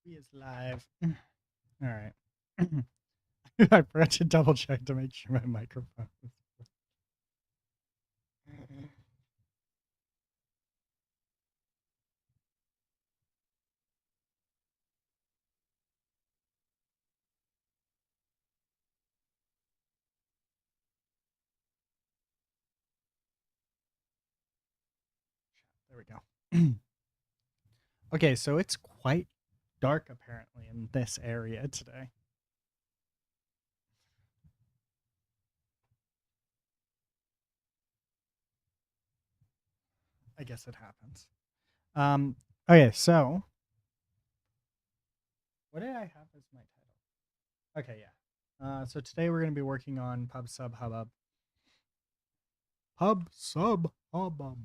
He is live. All right. I forgot to double check to make sure my microphone is. There we go. Okay, so it's quite dark apparently in this area today. I guess it happens. Okay, so what did I have as my title? Okay, yeah. So today we're going to be working on Pub Sub Hubbub. Pub Sub Hubbub.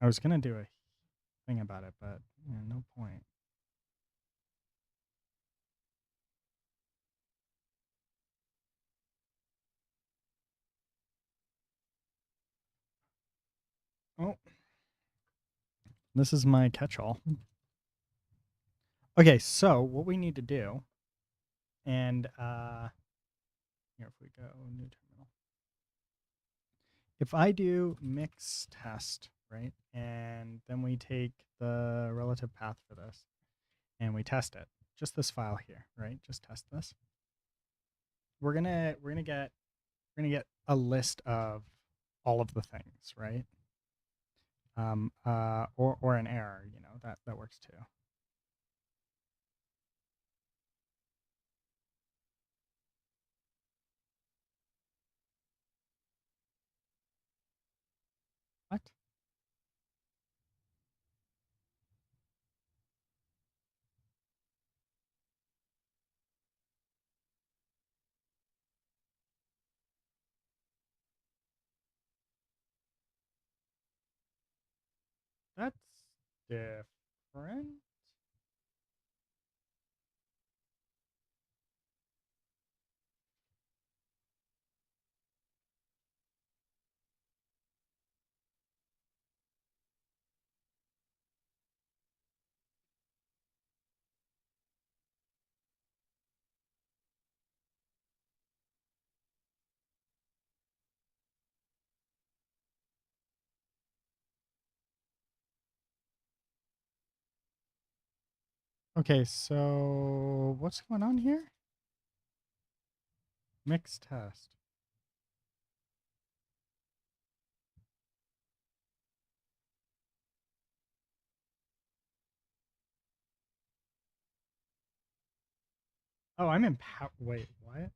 I was going to do a thing about it, but no point. Oh, this is my catch-all. Okay, so what we need to do, and here if we go new terminal. If I do mix test, right, and then we take the relative path for this, and we test it, just this file here, right? Just test this. We're gonna get a list of all of the things, right? Or an error, that works too. What? That's different. Okay, so what's going on here? Mix test. Oh, I'm in wait, what?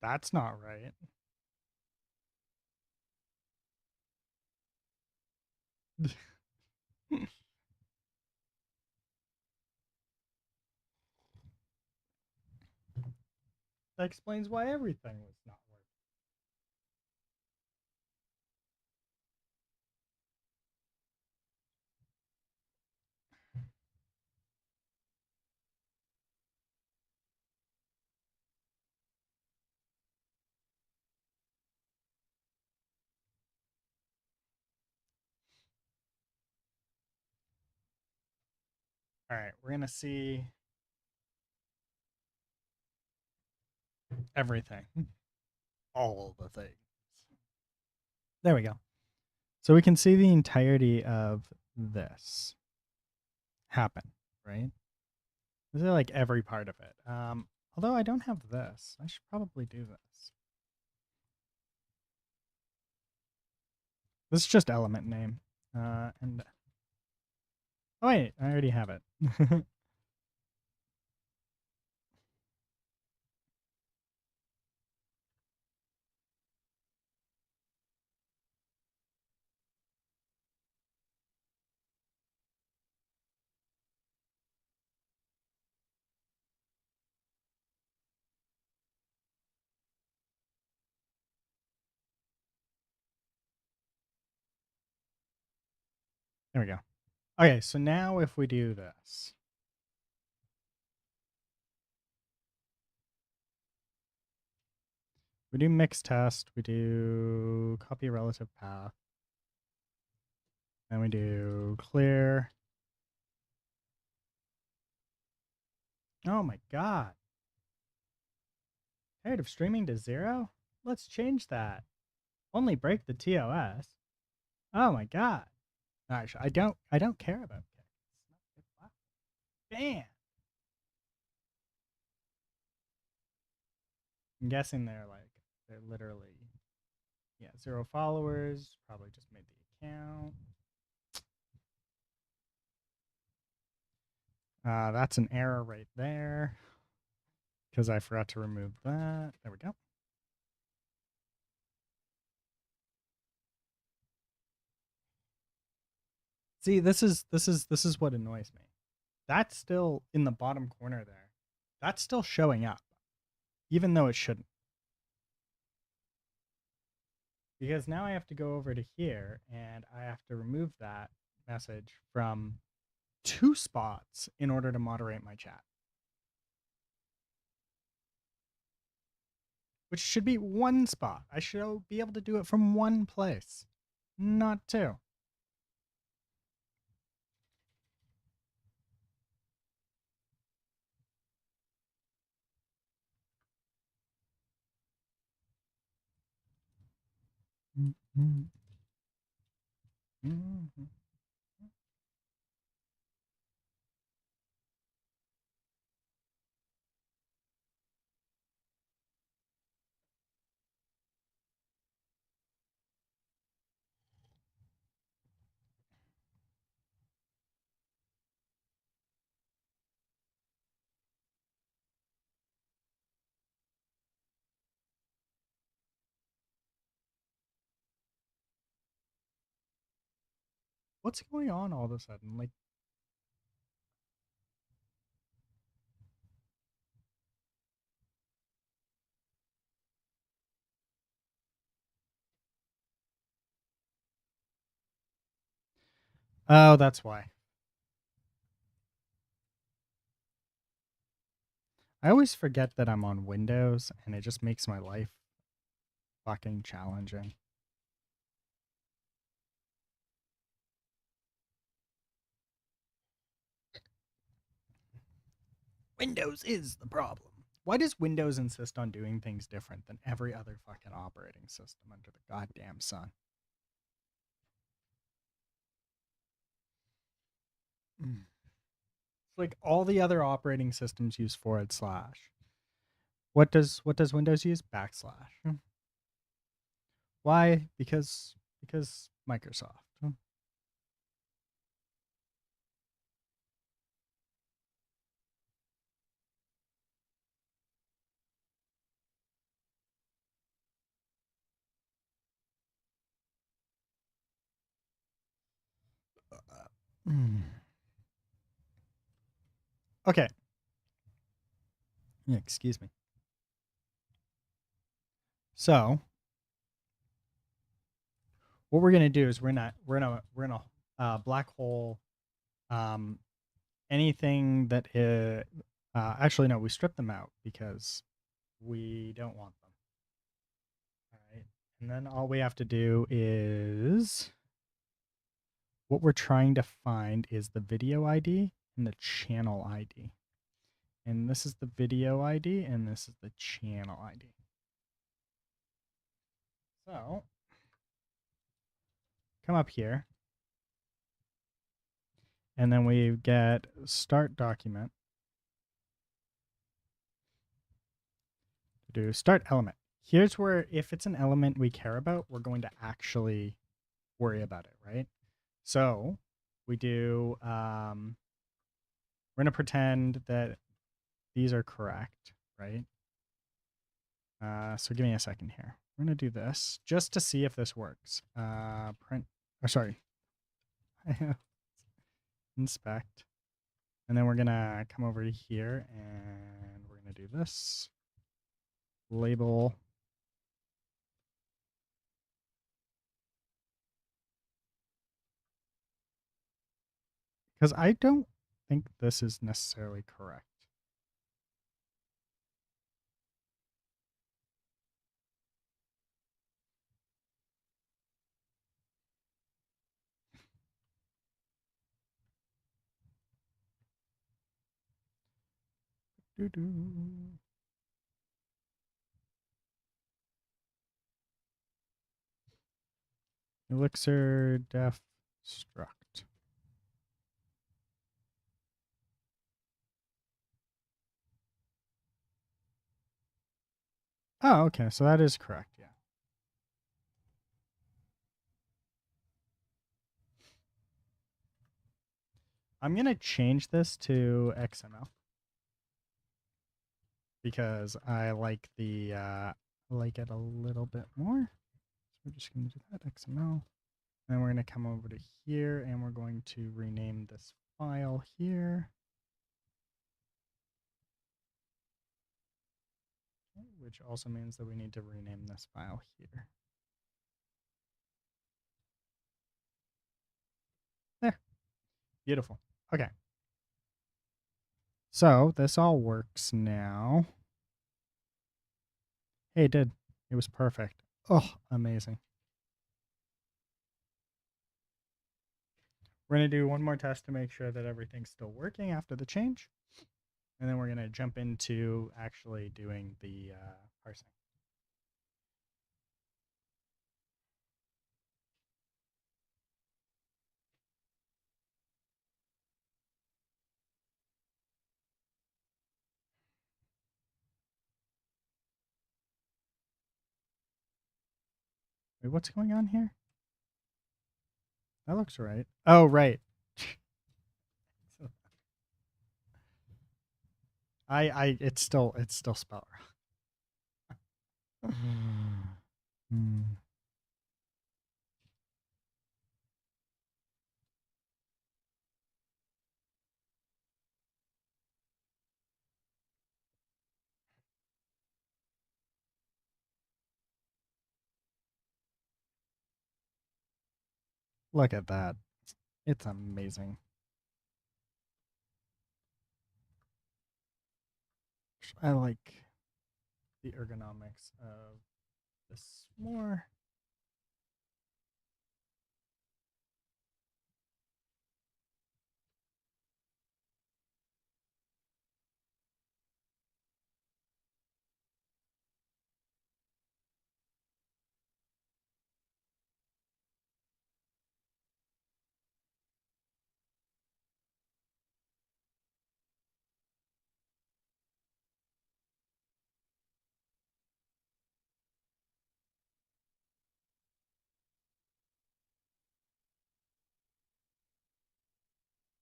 That's not right. That explains why everything was not working. All right, we're gonna see everything, all the things. There we go. So we can see the entirety of this happen, right? This is like every part of it. Although I don't have this, I should probably do this. This is just element name, and oh wait, I already have it. There we go. Okay, so now if we do this, we do mix test, we do copy relative path. Then we do clear. Oh my God. Tired of streaming to 0? Let's change that. Only break the TOS. Oh my God. Actually, I don't care about kick. Ban. I'm guessing they're literally 0 followers. Probably just made the account. That's an error right there because I forgot to remove that. There we go. See, this is what annoys me. That's still in the bottom corner there. That's still showing up, even though it shouldn't. Because now I have to go over to here and I have to remove that message from 2 spots in order to moderate my chat. Which should be 1 spot. I should be able to do it from 1 place, not 2. Mm-hmm. Mm-hmm. What's going on all of a sudden? Like, oh, that's why. I always forget that I'm on Windows and it just makes my life fucking challenging. Windows is the problem. Why does Windows insist on doing things different than every other fucking operating system under the goddamn sun? It's like all the other operating systems use /. What does Windows use? \. Why? Because Microsoft. Okay. Yeah, excuse me. So, what we're gonna do is we're in a black hole. Anything that actually no, we strip them out because we don't want them. All right, and then all we have to do is what we're trying to find is the video ID and the channel ID. And this is the video ID and this is the channel ID. So come up here and then we get start document. Do start element. Here's where if it's an element we care about, we're going to actually worry about it, right? So we do, we're going to pretend that these are correct, right? So give me a second here. We're going to do this just to see if this works. Print, or sorry, inspect. And then we're going to come over here and we're going to do this. Label. Because I don't think this is necessarily correct. Elixir def struct. Oh, okay. So that is correct. Yeah. I'm going to change this to XML because I like the like it a little bit more. So we're just going to do that XML. Then we're going to come over to here and we're going to rename this file here. Which also means that we need to rename this file here. There. Beautiful. Okay. So this all works now. Hey, it did. It was perfect. Oh, amazing. We're going to do one more test to make sure that everything's still working after the change. And then we're going to jump into actually doing the parsing. Wait, what's going on here? That looks right. Oh, right. It's still spelled wrong. Look at that. It's amazing. I like the ergonomics of this more.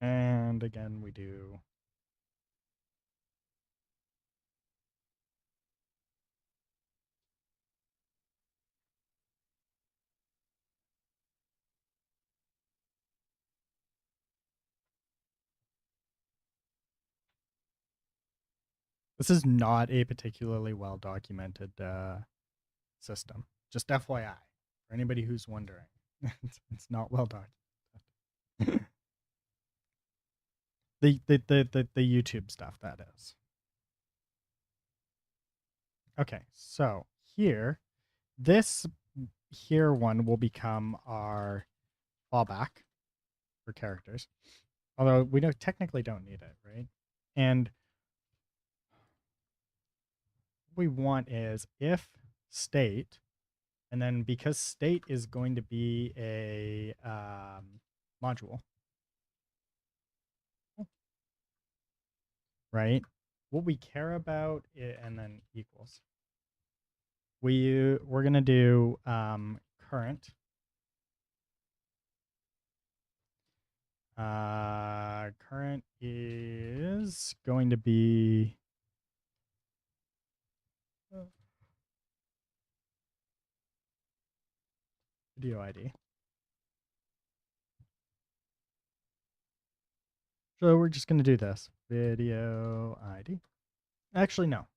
And again, we do this is not a particularly well documented system. Just FYI, for anybody who's wondering, it's not well documented. the YouTube stuff, that is. Okay, so here, this here one will become our fallback for characters. Although we technically don't need it, right? And what we want is if state, and then because state is going to be a module, right? What we care about, and then equals. We're going to do current. Current is going to be video ID. So we're just going to do this video ID. Actually, no,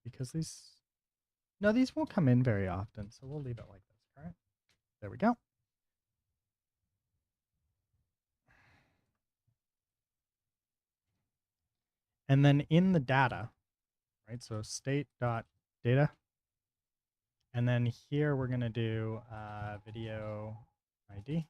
because these won't come in very often. So we'll leave it like this. All right. There we go. And then in the data, right? So state.data. And then here we're going to do video ID.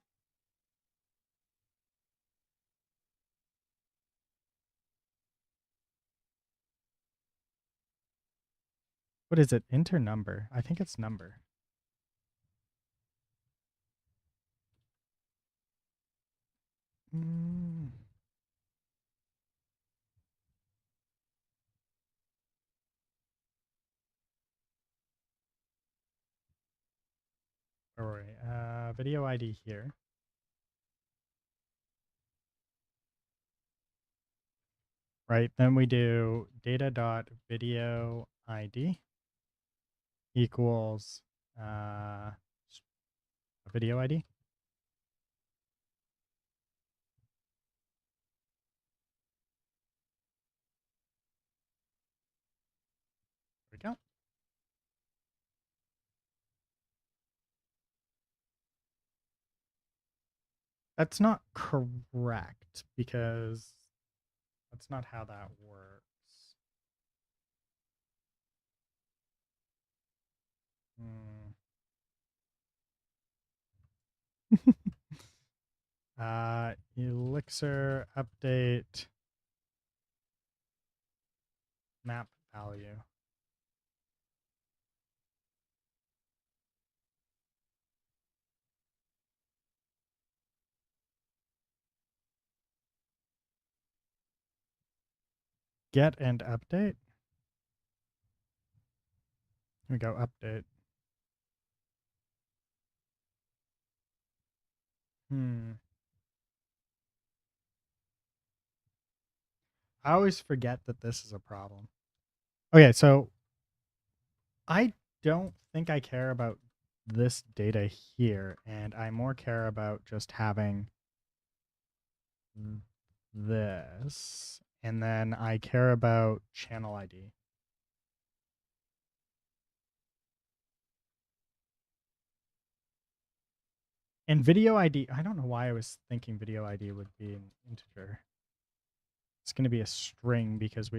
What is it? Enter number. I think it's number. Mm. All right. Video ID here. Right. Then we do data.video ID equals video ID. There we go. That's not correct because that's not how that works. Hmm. Elixir update map value. Get and update. Here we go, update. I always forget that this is a problem. Okay, so I don't think I care about this data here, and I more care about just having this, and then I care about channel ID. And video ID, I don't know why I was thinking video ID would be an integer. It's going to be a string because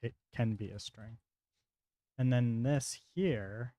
it can be a string. And then this here,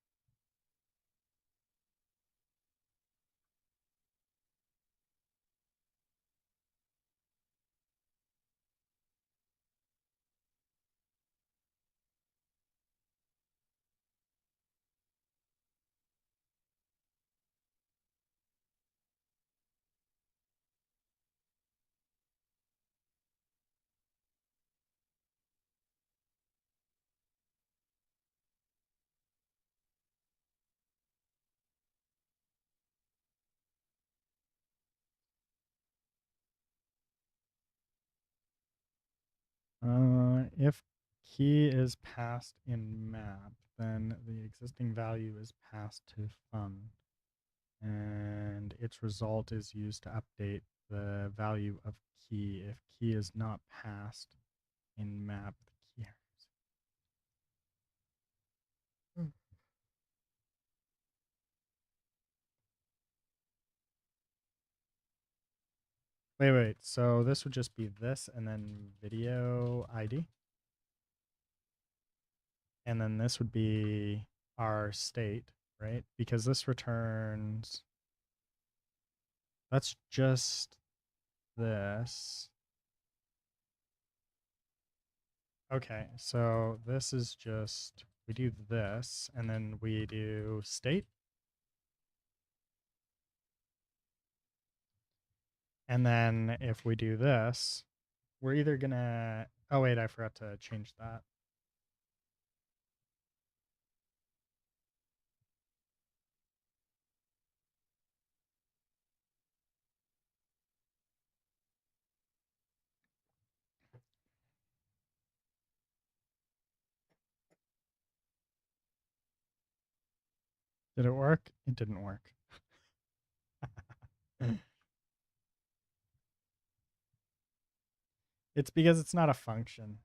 if key is passed in map, then the existing value is passed to fun, and its result is used to update the value of key. If key is not passed in map, the key. Wait. So this would just be this and then video ID. And then this would be our state, right? Because this returns, that's just this. Okay, so this is just, we do this and then we do state. And then if we do this, we're either gonna, oh wait, I forgot to change that. Did it work? It didn't work. It's because it's not a function.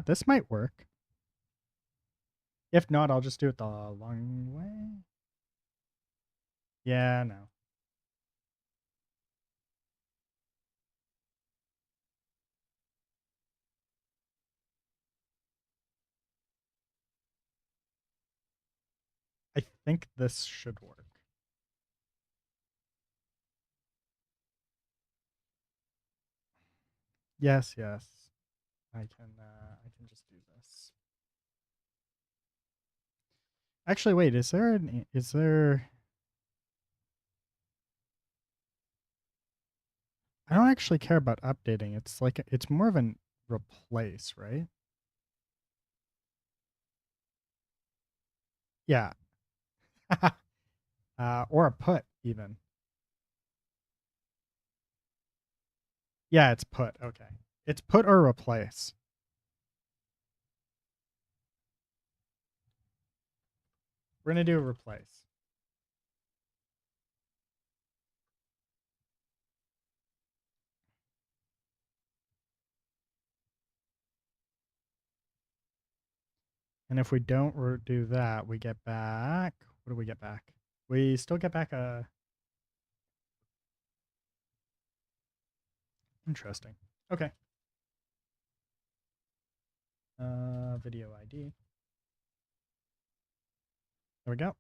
This might work. If not, I'll just do it the long way. Yeah, no. I think this should work. Yes, yes. I can just do this. Actually, wait, is there I don't actually care about updating. It's like it's more of an replace, right? Yeah. Or a put even. Yeah, it's put. Okay. It's put or replace. We're going to do a replace. And if we don't do that, we get back. What do we get back? We still get back a. Interesting. Okay. Video ID. There we go.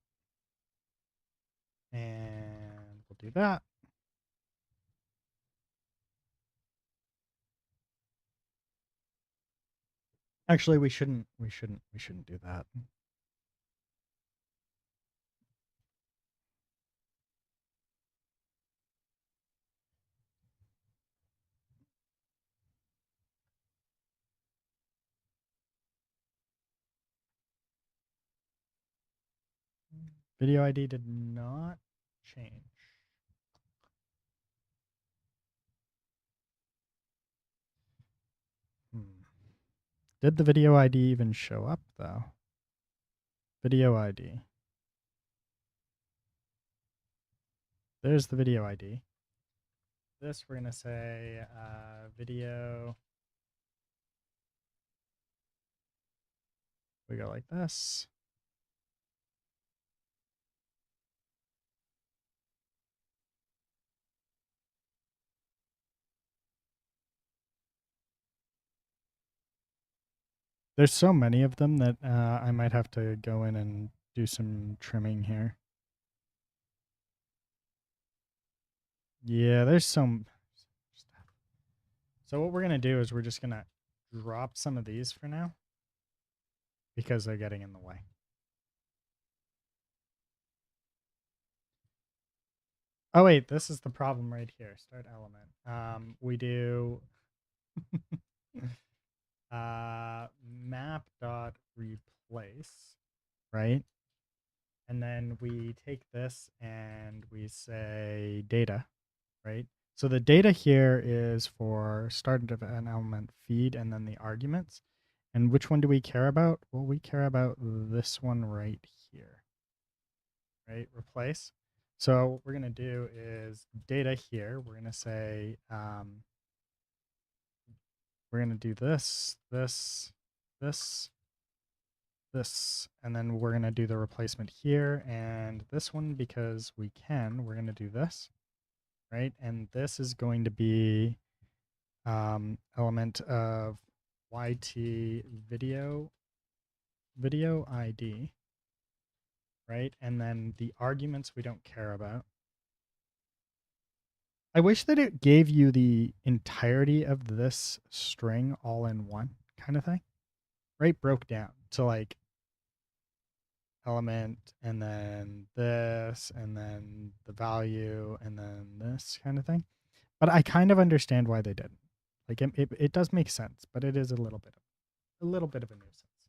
And we'll do that. Actually, we shouldn't do that. Video ID did not change. Did the video ID even show up though? Video ID. There's the video ID. This we're going to say video. We go like this. There's so many of them that I might have to go in and do some trimming here. Yeah, there's some. So what we're going to do is we're just going to drop some of these for now because they're getting in the way. Oh, wait, this is the problem right here. Start element. We do map dot replace, right? And then we take this and we say data, right? So the data here is for start of an element feed and then the arguments. And which one do we care about? Well, we care about this one right here, right? Replace. So what we're going to do is data here. We're going to say, we're going to do this, this, this, this, and then we're going to do the replacement here and this one because we can. We're going to do this, right? And this is going to be element of YT video ID, right? And then the arguments we don't care about. I wish that it gave you the entirety of this string all in one kind of thing, right? Broke down to like element and then this and then the value and then this kind of thing. But I kind of understand why they didn't. Like it does make sense, but it is a little bit of a nuisance.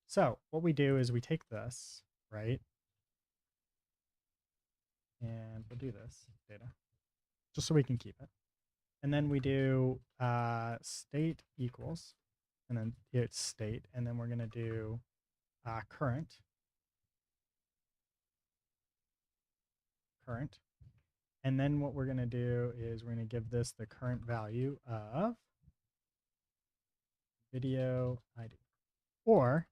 So what we do is we take this, right? And we'll do this data just so we can keep it. And then we do state equals, and then it's state, and then we're going to do current, and then what we're going to do is we're going to give this the current value of video ID. Or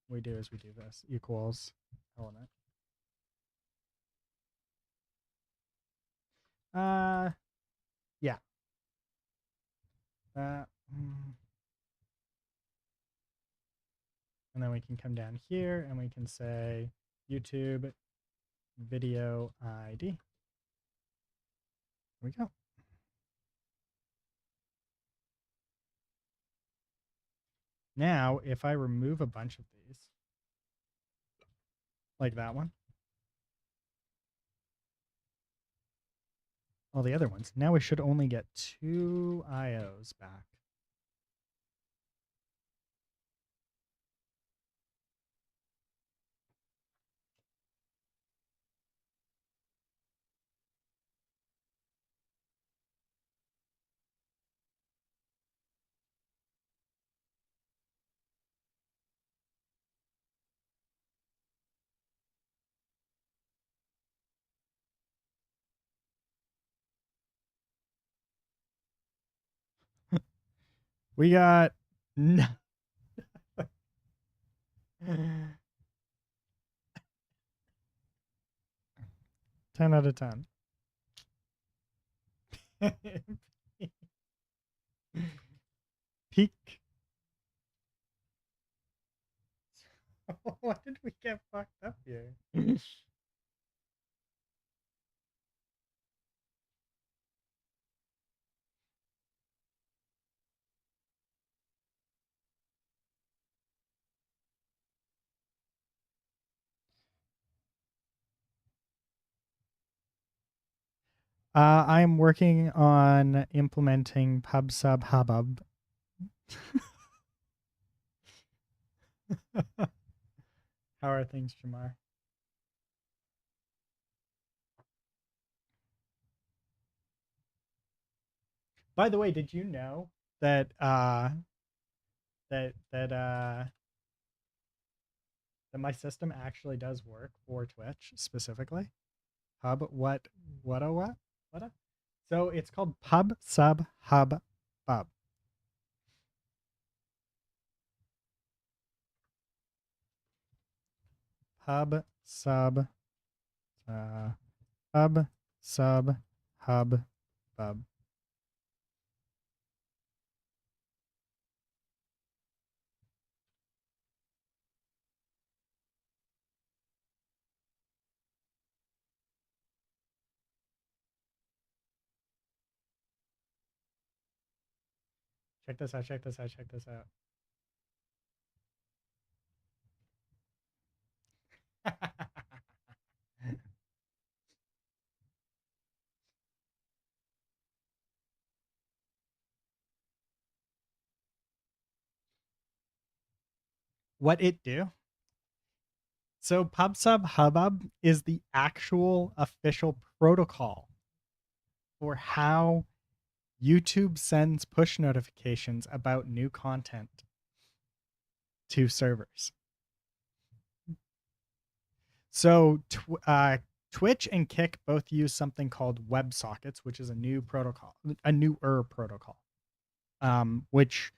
we do is we do this equals element. Yeah. And then we can come down here and we can say YouTube video ID. Here we go. Now, if I remove a bunch of these, like that one, all the other ones, now we should only get 2 IOs back. We got 10 out of 10. Peak. What did we get fucked up here? I'm working on implementing PubSub Hubbub. How are things, Jamar? By the way, did you know that that my system actually does work for Twitch specifically? Hub what? So it's called Pub Sub Hub Bub. Pub Sub Hub Sub Hub Bub. Check this out, check this out, check this out. What it do? So PubSub Hubbub is the actual official protocol for how YouTube sends push notifications about new content to servers. So Twitch and Kick both use something called WebSockets, which is a newer protocol, which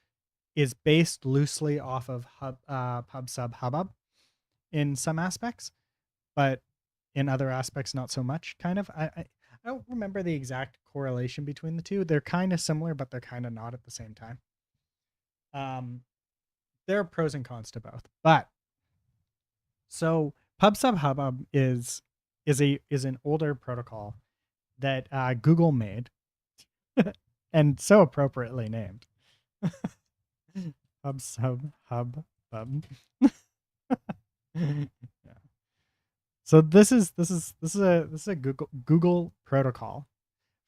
is based loosely off of PubSub Hubbub in some aspects, but in other aspects not so much. Kind of. I don't remember the exact correlation between the two. They're kind of similar, but they're kind of not at the same time. There are pros and cons to both, but so PubSub Hubbub is an older protocol that Google made and so appropriately named. PubSub Hubbub. Yeah. So this is a Google protocol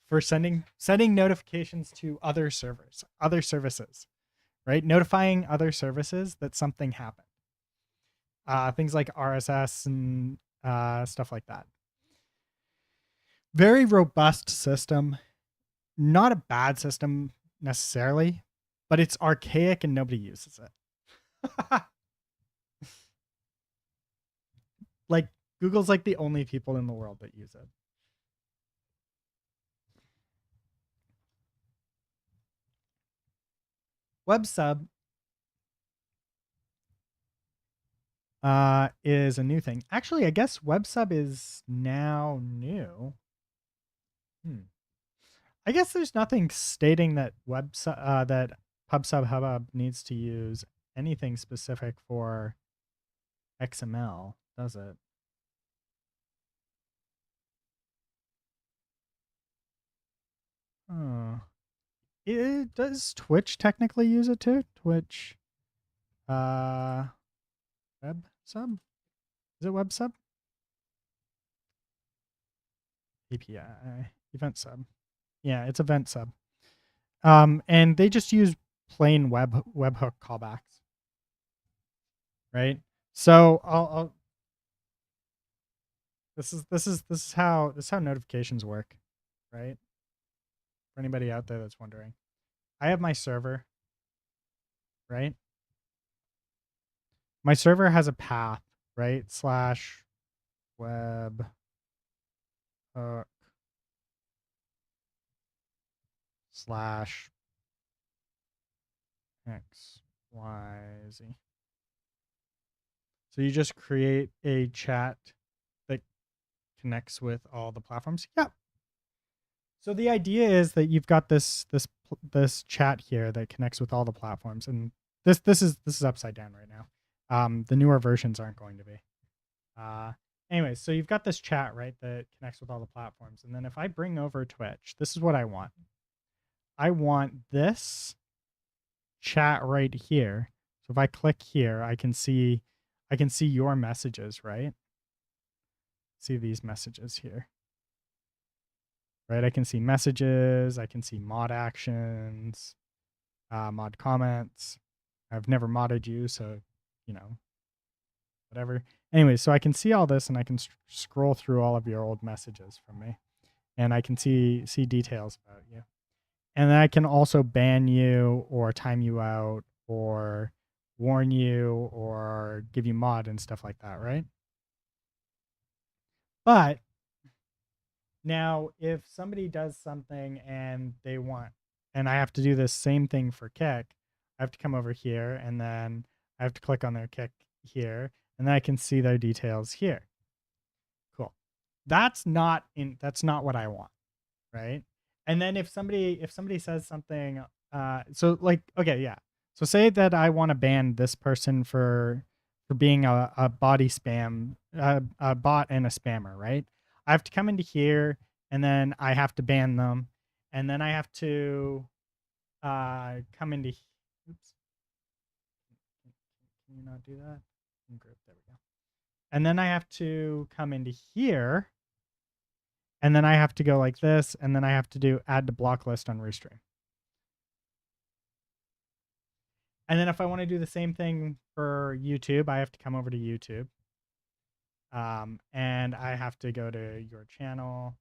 for sending notifications to other servers, other services, right? Notifying other services that something happened. Things like RSS and stuff like that. Very robust system. Not a bad system necessarily, but it's archaic and nobody uses it. Like Google's like the only people in the world that use it. WebSub is a new thing. Actually, I guess WebSub is now new. I guess there's nothing stating that that PubSub Hubbub needs to use anything specific for XML, does it? Oh, does Twitch technically use it too? Twitch, web sub? Is it web sub? API event sub. Yeah, it's event sub. And they just use plain webhook callbacks, right? So I'll this is how notifications work, right? For anybody out there that's wondering, I have my server, right? My server has a path, right? Slash web hook slash x y z. So you just create a chat that connects with all the platforms. Yeah. So the idea is that you've got this chat here that connects with all the platforms, and this is upside down right now. The newer versions aren't going to be. Anyway, so you've got this chat, right, that connects with all the platforms, and then if I bring over Twitch, this is what I want. I want this chat right here. So if I click here, I can see your messages, right? See these messages here. Right? I can see messages, I can see mod actions, mod comments. I've never modded you, so, you know, whatever. Anyway, so I can see all this and I can scroll through all of your old messages from me. And I can see details about you. And then I can also ban you or time you out or warn you or give you mod and stuff like that, right? But now if somebody does something and they want, and I have to do this same thing for Kick, I have to come over here and then I have to click on their Kick here, and then I can see their details here. Cool. That's not what I want, right? And then if somebody says something, so like, okay, yeah. So say that I want to ban this person for being a body spam, a bot and a spammer, right? I have to come into here and then I have to ban them, and then I have to come into. Oops. Can you not do that? Group. There we go. And then I have to come into here, and then I have to go like this, and then I have to do add to block list on Restream. And then if I want to do the same thing for YouTube, I have to come over to YouTube. And I have to go to your channel,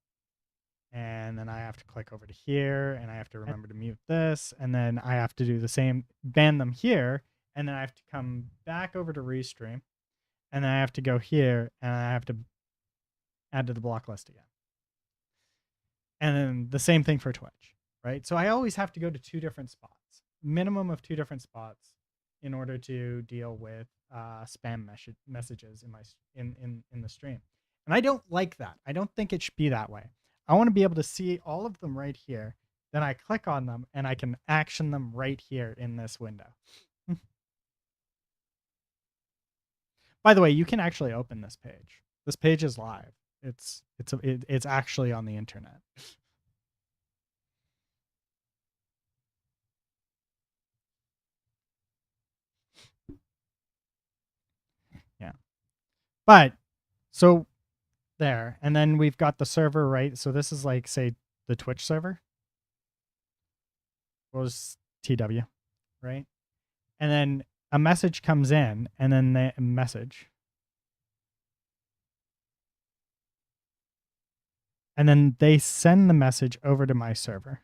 and then I have to click over to here, and I have to remember to mute this, and then I have to do the same, ban them here, and then I have to come back over to Restream, and then I have to go here, and I have to add to the block list again. And then the same thing for Twitch, right? So I always have to go to two different spots, minimum of two different spots, in order to deal with spam messages in the stream. And I don't like that. I don't think it should be that way. I want to be able to see all of them right here. Then I click on them and I can action them right here in this window. By the way, you can actually open this page. This page is live. It's actually on the internet. Yeah. But so there, and then we've got the server, right? So this is like, say, the Twitch server was TW, right? And then a message comes in, and then the message, and then they send the message over to my server,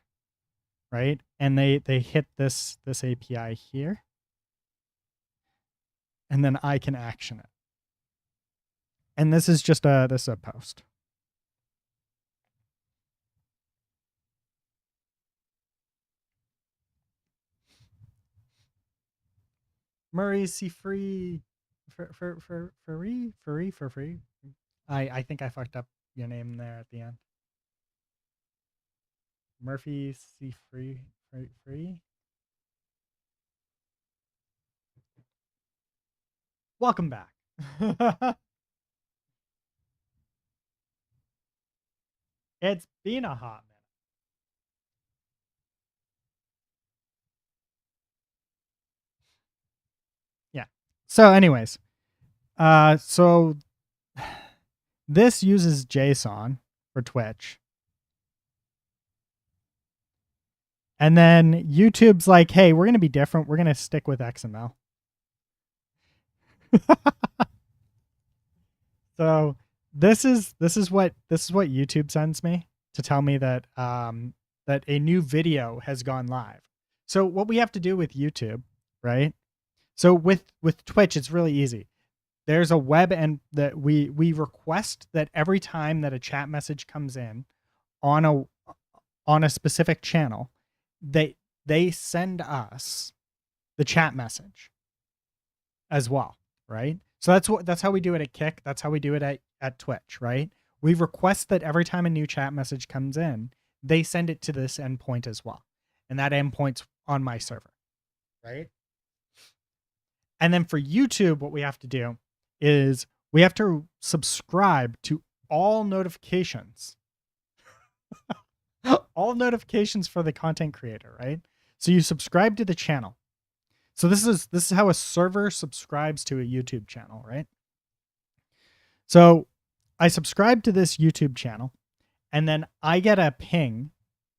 right? And they hit this API here, and then I can action it. And this is just a post. Murray, see free for free. I think I fucked up your name there at the end. Murphy C free. Welcome back. It's been a hot minute. Yeah. So anyways, so this uses JSON for Twitch. And then YouTube's like, hey, we're going to be different. We're going to stick with XML. So this is what YouTube sends me to tell me that that a new video has gone live. So what we have to do with YouTube, right? So with Twitch, it's really easy. There's a web and that we request that every time that a chat message comes in on a specific channel, they send us the chat message as well, right? So that's how we do it at Kick. That's how we do it at Twitch, right? We request that every time a new chat message comes in, they send it to this endpoint as well. And that endpoint's on my server, right? And then for YouTube, what we have to do is we have to subscribe to all notifications. All notifications for the content creator, right? So you subscribe to the channel. So this is how a server subscribes to a YouTube channel, right? So I subscribe to this YouTube channel, and then I get a ping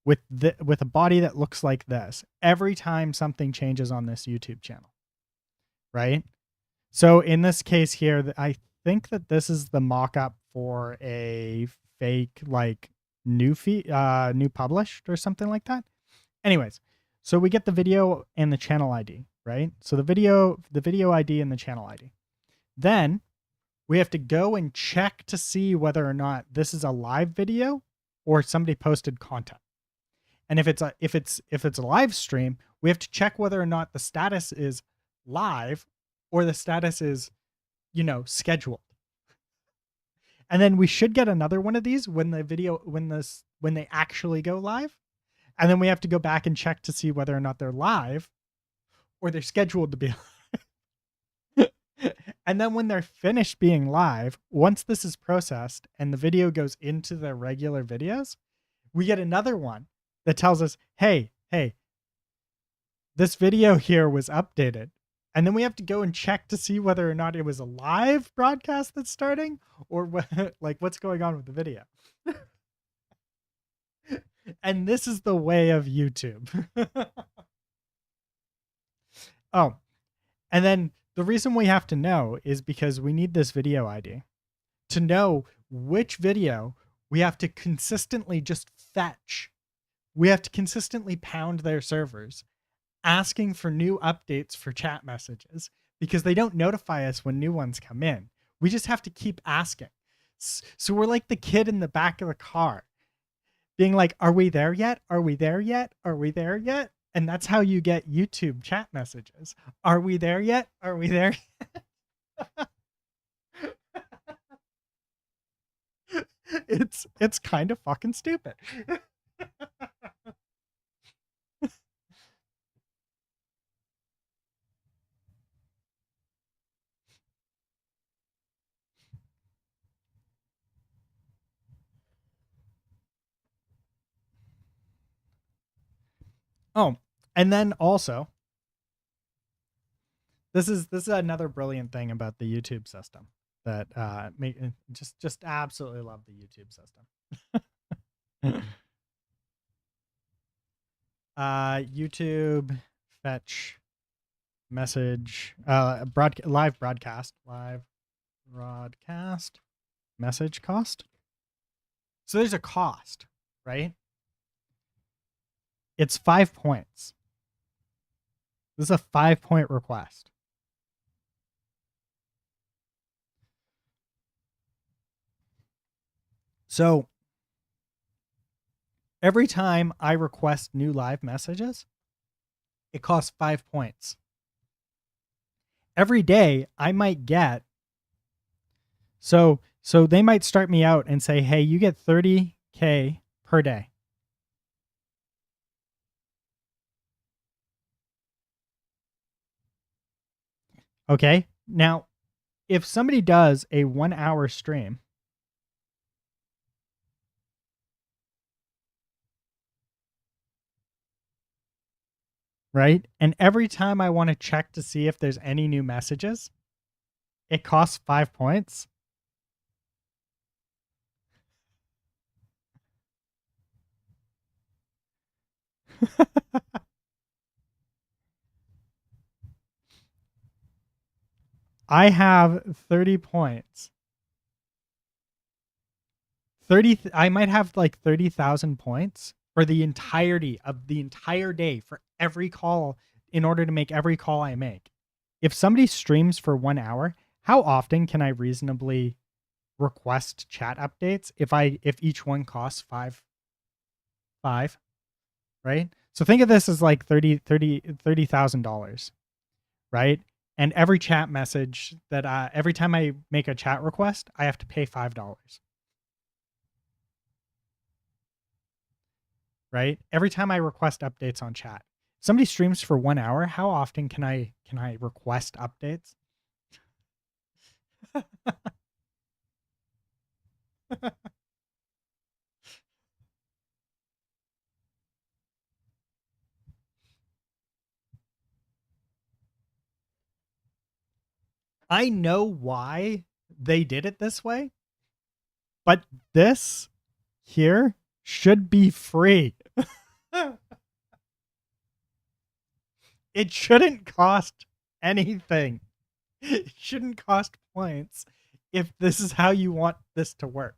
with a body that looks like this every time something changes on this YouTube channel, right? So in this case here, I think that this is the mock-up for a fake like new published or something like that. Anyways, so we get the video and the channel ID, right? So the video ID and the channel ID. Then we have to go and check to see whether or not this is a live video or somebody posted content. And if it's a live stream, we have to check whether or not the status is live or the status is, scheduled. And then we should get another one of these when they actually go live. And then we have to go back and check to see whether or not they're live or they're scheduled to be live. And then when they're finished being live, once this is processed and the video goes into the regular videos, we get another one that tells us, hey, this video here was updated. And then we have to go and check to see whether or not it was a live broadcast that's starting or what's going on with the video. And this is the way of YouTube. Oh, and then the reason we have to know is because we need this video ID to know which video we have to consistently just fetch. We have to consistently pound their servers asking for new updates for chat messages because they don't notify us when new ones come in. We just have to keep asking. So we're like the kid in the back of the car being like, are we there yet? Are we there yet? Are we there yet? And that's how you get YouTube chat messages. Are we there yet? Are we there yet? It's kind of fucking stupid. Oh, and then also, this is another brilliant thing about the YouTube system that just absolutely love the YouTube system. YouTube fetch message live broadcast message cost. So there's a cost, right? It's 5 points. This is a 5-point request. So every time I request new live messages, it costs 5 points. Every day I might get, so they might start me out and say, hey, you get 30K per day. Okay. Now, if somebody does a 1 hour stream, right? And every time I want to check to see if there's any new messages, it costs 5 points. I have 30 points. 30 I might have like 30,000 points for the entirety of the entire day for every call in order to make every call I make. If somebody streams for 1 hour, how often can I reasonably request chat updates if each one costs 5, right? So think of this as like $30,000, right? And every chat message that every time I make a chat request, I have to pay $5. Right? Every time I request updates on chat. Somebody streams for 1 hour, how often can I request updates? I know why they did it this way, but this here should be free. It shouldn't cost anything. It shouldn't cost points if this is how you want this to work.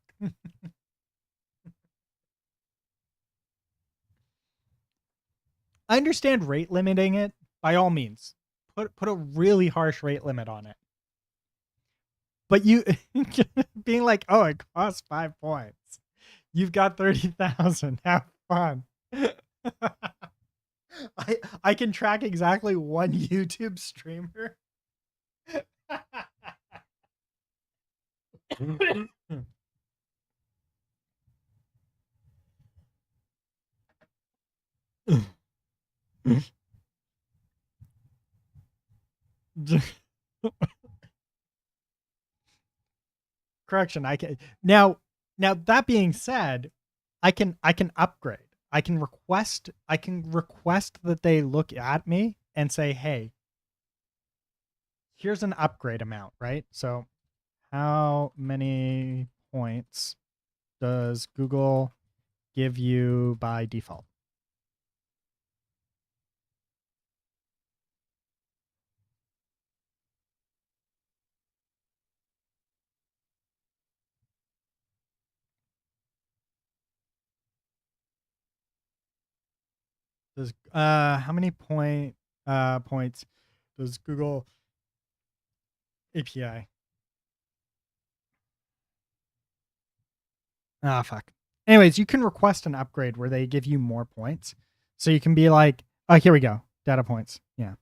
I understand rate limiting it by all means. Put a really harsh rate limit on it. But you being like, oh, it costs 5 points. You've got 30,000. Have fun. I can track exactly one YouTube streamer. Correction, I can now that being said, I can upgrade. I can request that they look at me and say, "Hey, here's an upgrade amount," right? So, how many points does Google give you by default? Does how many points does Google API? Ah, fuck. Anyways, you can request an upgrade where they give you more points. So you can be like, oh, here we go. Data points. Yeah.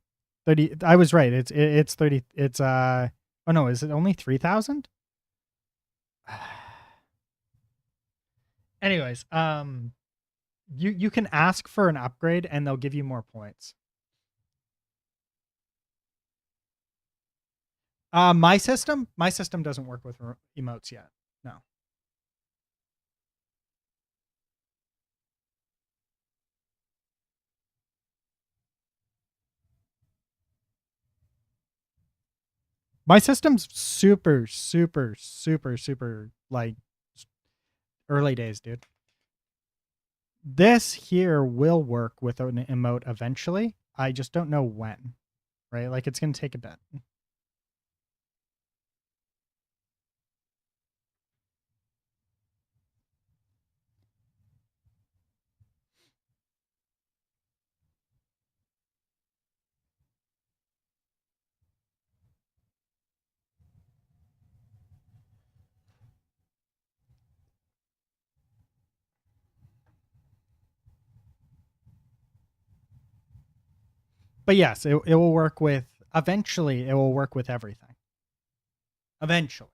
30. I was right. It's 30. It's, oh no, is it only 3,000? Anyways, you can ask for an upgrade and they'll give you more points. My system doesn't work with emotes yet. No. My system's super like early days, dude. This here will work with an emote eventually. I just don't know when, right? Like it's going to take a bit. But yes, it will work with, eventually it will work with everything. Eventually.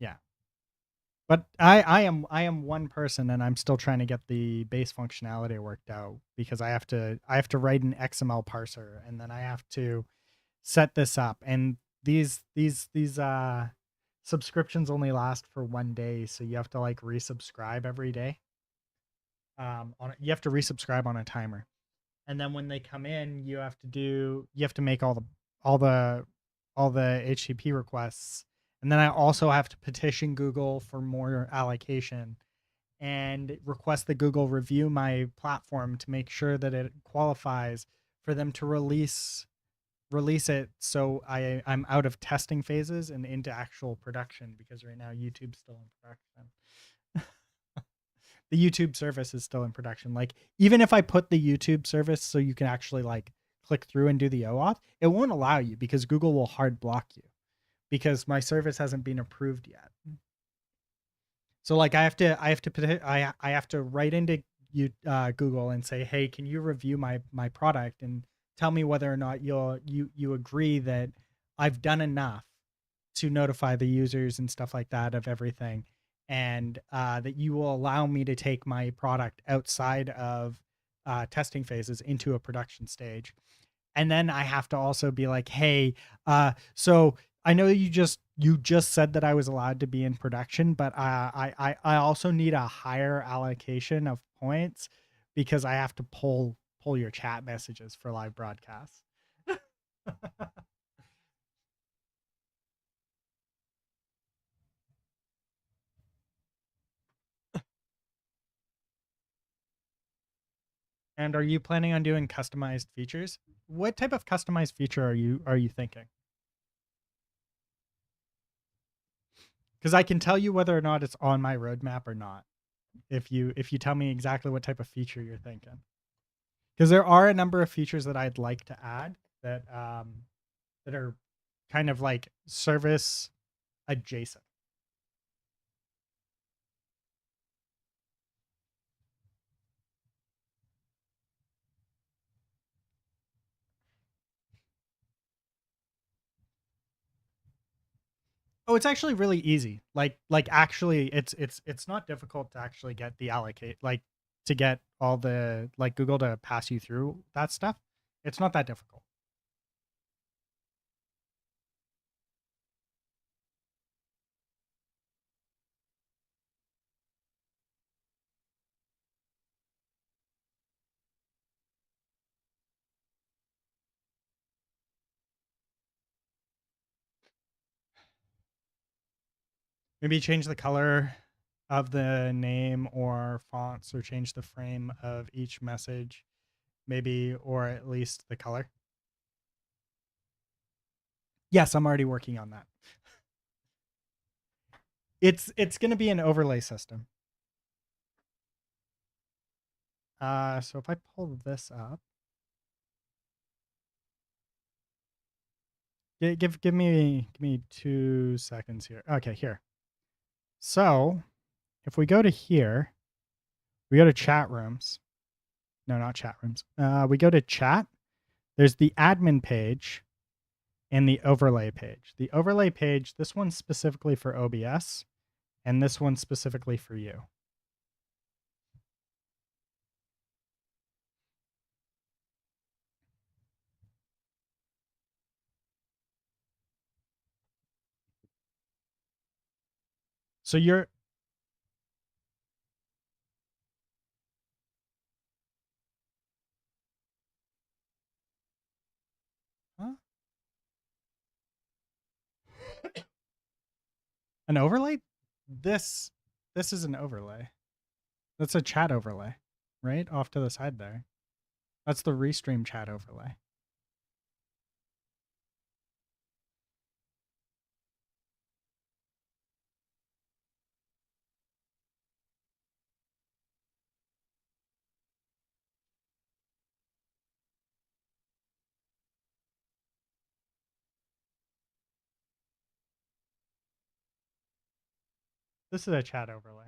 Yeah. But I am one person and I'm still trying to get the base functionality worked out because I have to write an XML parser and then I have to set this up. And these subscriptions only last for 1 day, so you have to like resubscribe every day. You have to resubscribe on a timer, and then when they come in, you have to make all the all the HTTP requests, and then I also have to petition Google for more allocation and request that Google review my platform to make sure that it qualifies for them to release it, so I'm out of testing phases and into actual production, because right now YouTube's still in production. The YouTube service is still in production. Like, even if I put the YouTube service so you can actually like click through and do the OAuth, it won't allow you because Google will hard block you because my service hasn't been approved yet. So like I have to write into Google and say, hey, can you review my product and tell me whether or not you agree that I've done enough to notify the users and stuff like that of everything, and that you will allow me to take my product outside of testing phases into a production stage. And then I have to also be like, hey, so I know you just said that I was allowed to be in production, but I also need a higher allocation of points because I have to pull your chat messages for live broadcasts. And are you planning on doing customized features? What type of customized feature are you thinking? Because I can tell you whether or not it's on my roadmap or not if you tell me exactly what type of feature you're thinking. Because there are a number of features that I'd like to add that are kind of like service adjacent. Oh, it's actually really easy. Like actually it's not difficult to actually get the allocate, like to get all the like Google to pass you through that stuff. It's not that difficult. Maybe change the color of the name or fonts, or change the frame of each message, maybe, or at least the color. Yes, I'm already working on that. It's going to be an overlay system. So if I pull this up, give me 2 seconds here. Okay, here. So if we go to here, we go to chat rooms. No, not chat rooms. We go to chat. There's the admin page and the overlay page. The overlay page, this one's specifically for OBS, and this one's specifically for you. So you're huh? An overlay? This this is an overlay. That's a chat overlay, right? Off to the side there. That's the Restream chat overlay. This is a chat overlay.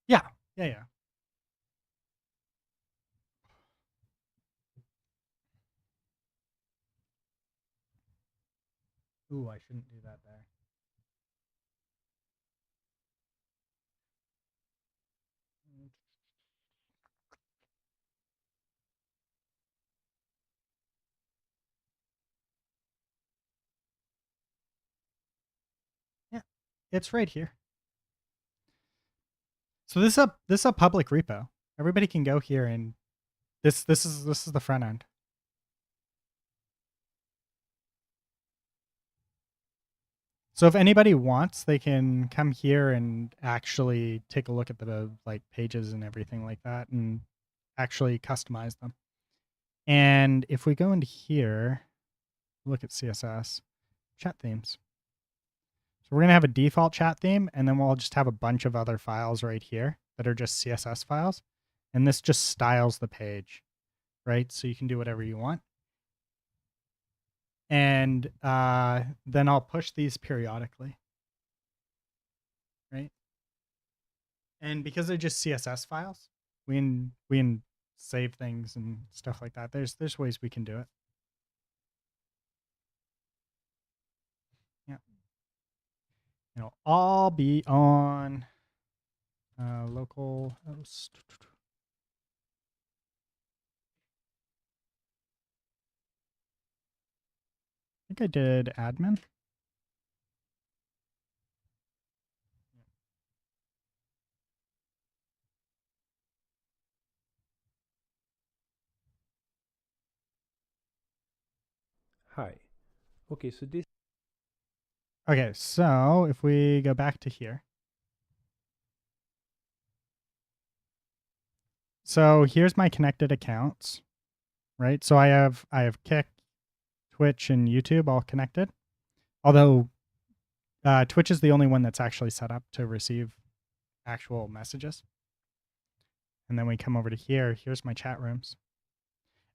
Yeah. Yeah, yeah. Ooh, I shouldn't do that there. It's right here. So this is a public repo. Everybody can go here and this is the front end. So if anybody wants, they can come here and actually take a look at the like pages and everything like that and actually customize them. And if we go into here, look at CSS, chat themes. So we're going to have a default chat theme, and then we'll just have a bunch of other files right here that are just CSS files. And this just styles the page, right? So you can do whatever you want. And then I'll push these periodically, right? And because they're just CSS files, we can save things and stuff like that. There's ways we can do it. Yeah. It'll all be on local host. I think I did admin. Hi. Okay, so this. Okay, so if we go back to here. So here's my connected accounts, right? So I have Kick, Twitch, and YouTube all connected. Although Twitch is the only one that's actually set up to receive actual messages. And then we come over to here. Here's my chat rooms.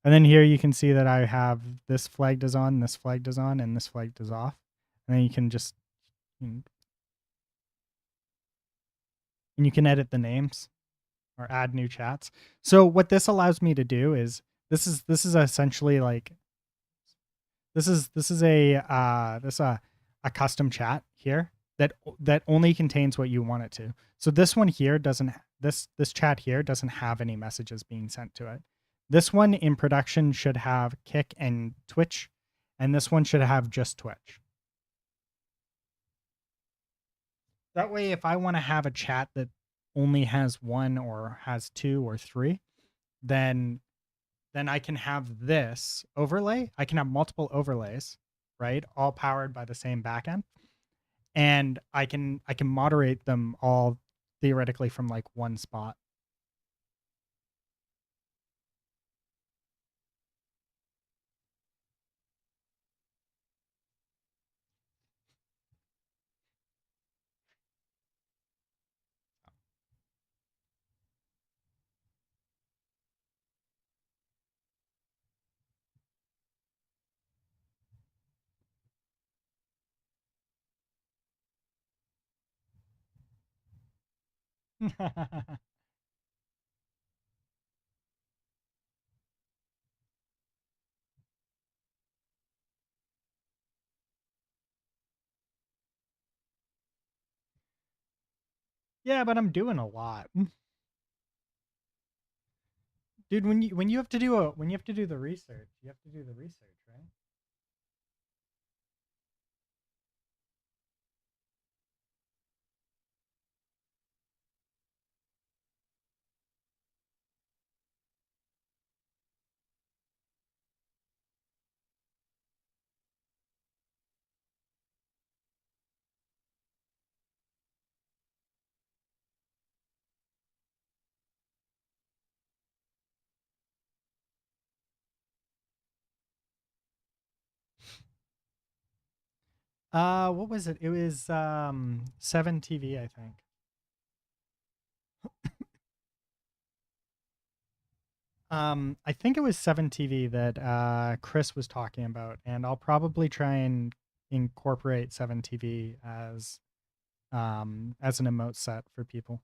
And then here you can see that I have this flagged is on, this flagged is on, and this flagged is off. And then you can just and you can edit the names or add new chats. So what this allows me to do is this is essentially like this is a custom chat here that only contains what you want it to. So this one here doesn't this chat here doesn't have any messages being sent to it. This one in production should have Kick and Twitch, and this one should have just Twitch. That way, if I want to have a chat that only has one or has two or three, then I can have this overlay. I can have multiple overlays, right? All powered by the same backend. And I can moderate them all theoretically from like one spot. Yeah, but I'm doing a lot. Dude, when you have to do the research, you have to do the research, right? What was it? It was 7 TV, I think. I think it was 7 TV that Chris was talking about, and I'll probably try and incorporate 7 TV as an emote set for people.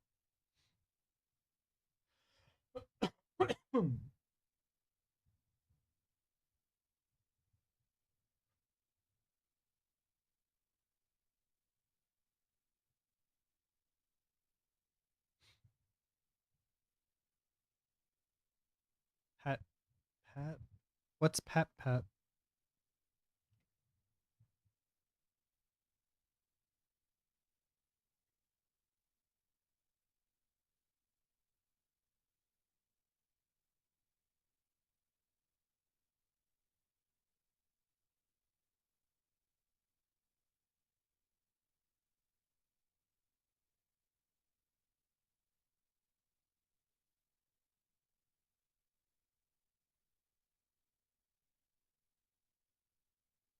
Pet pet. What's pet pet?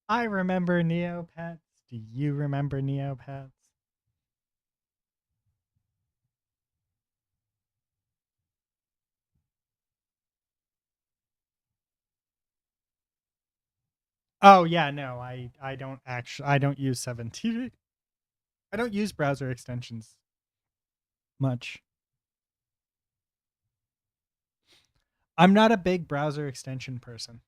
I remember Neopets. Do you remember Neopets? Oh yeah, no, I don't actually I don't use 7TV. I don't use browser extensions much. I'm not a big browser extension person.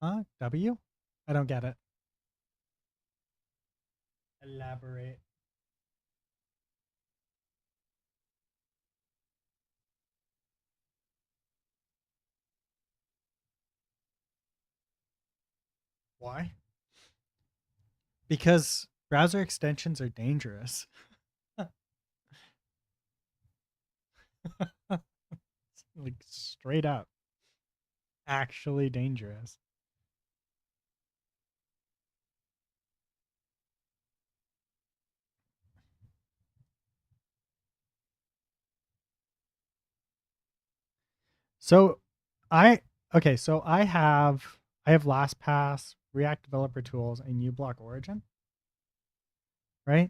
Huh? W? I don't get it. Elaborate. Why? Because browser extensions are dangerous. Like straight up. Actually dangerous. So I okay, so I have LastPass, React Developer Tools, and uBlock Origin, right?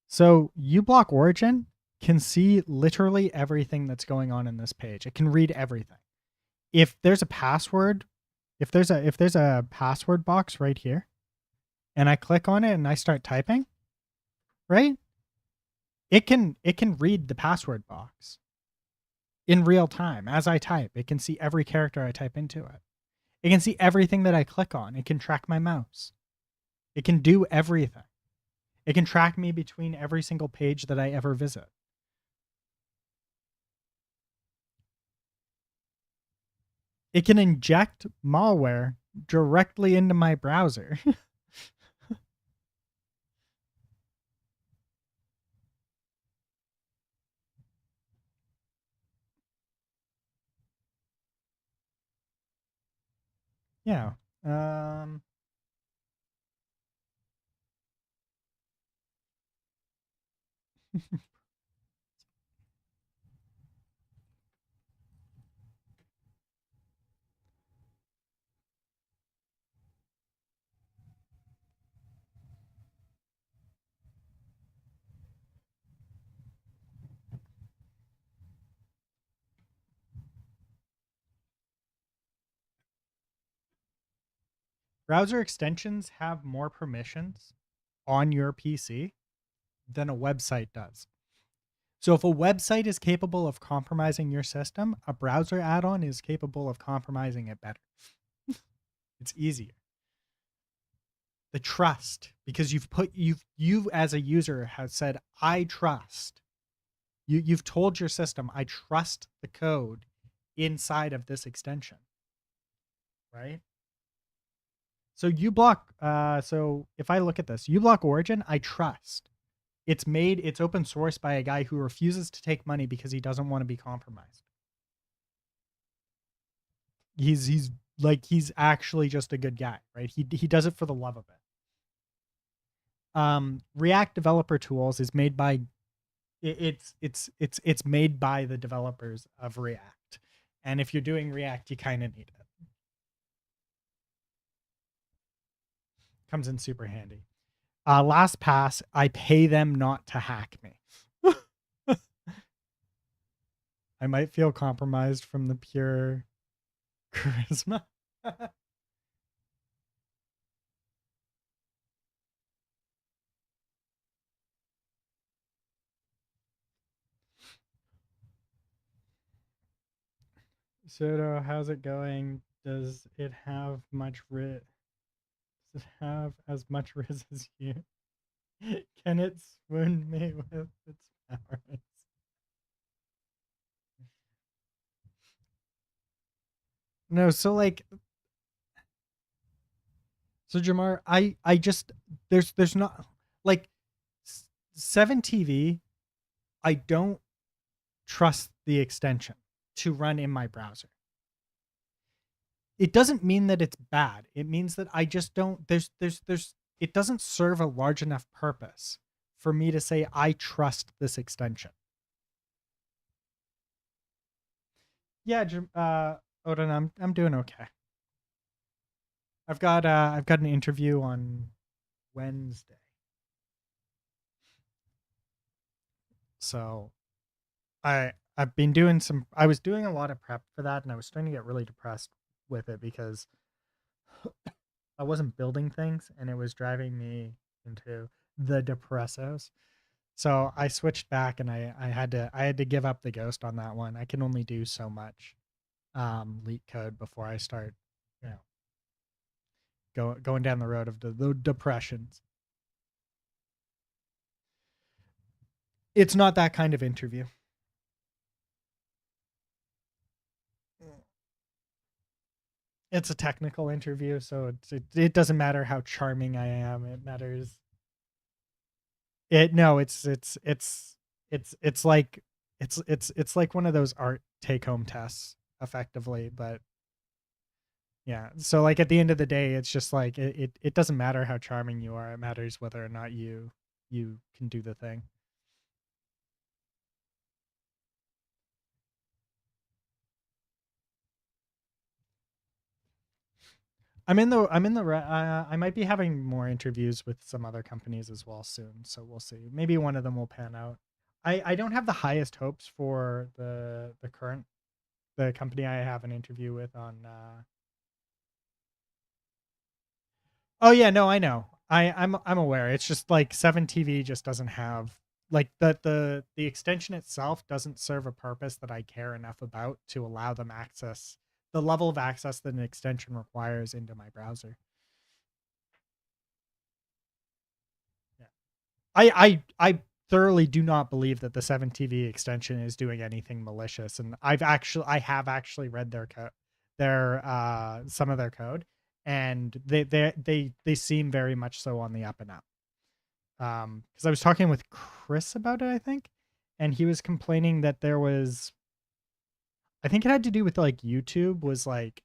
So uBlock Origin can see literally everything that's going on in this page. It can read everything. If there's a password, if there's a password box right here, and I click on it and I start typing, right? It can read the password box in real time as I type. It can see every character I type into it. It can see everything that I click on. It can track my mouse. It can do everything. It can track me between every single page that I ever visit. It can inject malware directly into my browser. Yeah. Um, browser extensions have more permissions on your PC than a website does. So if a website is capable of compromising your system, a browser add-on is capable of compromising it better. It's easier. The trust, because you as a user have said, I trust. You've told your system, I trust the code inside of this extension. Right? So so if I look at this, uBlock Origin, I trust. It's open source by a guy who refuses to take money because he doesn't want to be compromised. He's actually just a good guy, right? He does it for the love of it. React Developer Tools is made by it's made by the developers of React. And if you're doing React, you kind of need it. Comes in super handy. LastPass, I pay them not to hack me. I might feel compromised from the pure charisma. Soto, how's it going? Does it have as much riz as you? Can it swoon me with its powers? No, so Jamar, I just there's not like 7TV. I don't trust the extension to run in my browser. it doesn't mean that it's bad. It means that I just don't it doesn't serve a large enough purpose for me to say I trust this extension. Yeah, Odin, I'm doing okay. I've got an interview on Wednesday. So I've been doing I was doing a lot of prep for that, and I was starting to get really depressed with it because I wasn't building things and it was driving me into the depressos. So I switched back and I had to give up the ghost on that one. I can only do so much leak code before I start, you know, going down the road of the depressions. It's not that kind of interview. It's a technical interview, so it doesn't matter how charming I am. It matters. It no, it's like it's like one of those art take home tests, effectively. But yeah, so like at the end of the day, it's just like it doesn't matter how charming you are. It matters whether or not you can do the thing. I'm in the I might be having more interviews with some other companies as well soon, so we'll see. Maybe one of them will pan out. I don't have the highest hopes for the company I have an interview with on Oh yeah, no, I know. I'm aware. It's just like 7TV just doesn't have like the extension itself doesn't serve a purpose that I care enough about to allow them access the level of access that an extension requires into my browser. Yeah. I thoroughly do not believe that the 7TV extension is doing anything malicious, and I have actually read their code, their some of their code, and they seem very much so on the up and up. Because I was talking with Chris about it, I think, and he was complaining that there was, I think it had to do with like YouTube was like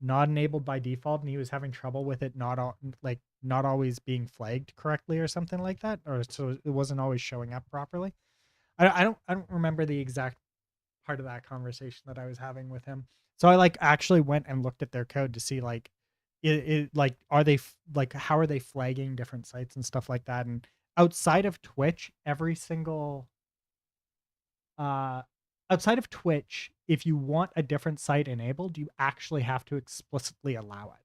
not enabled by default, and he was having trouble with it not always being flagged correctly or something like that, or so it wasn't always showing up properly. I don't remember the exact part of that conversation that I was having with him. So I like actually went and looked at their code to see like it like are they like how are they flagging different sites and stuff like that. And outside of Twitch, every single uh outside of Twitch, if you want a different site enabled, you actually have to explicitly allow it.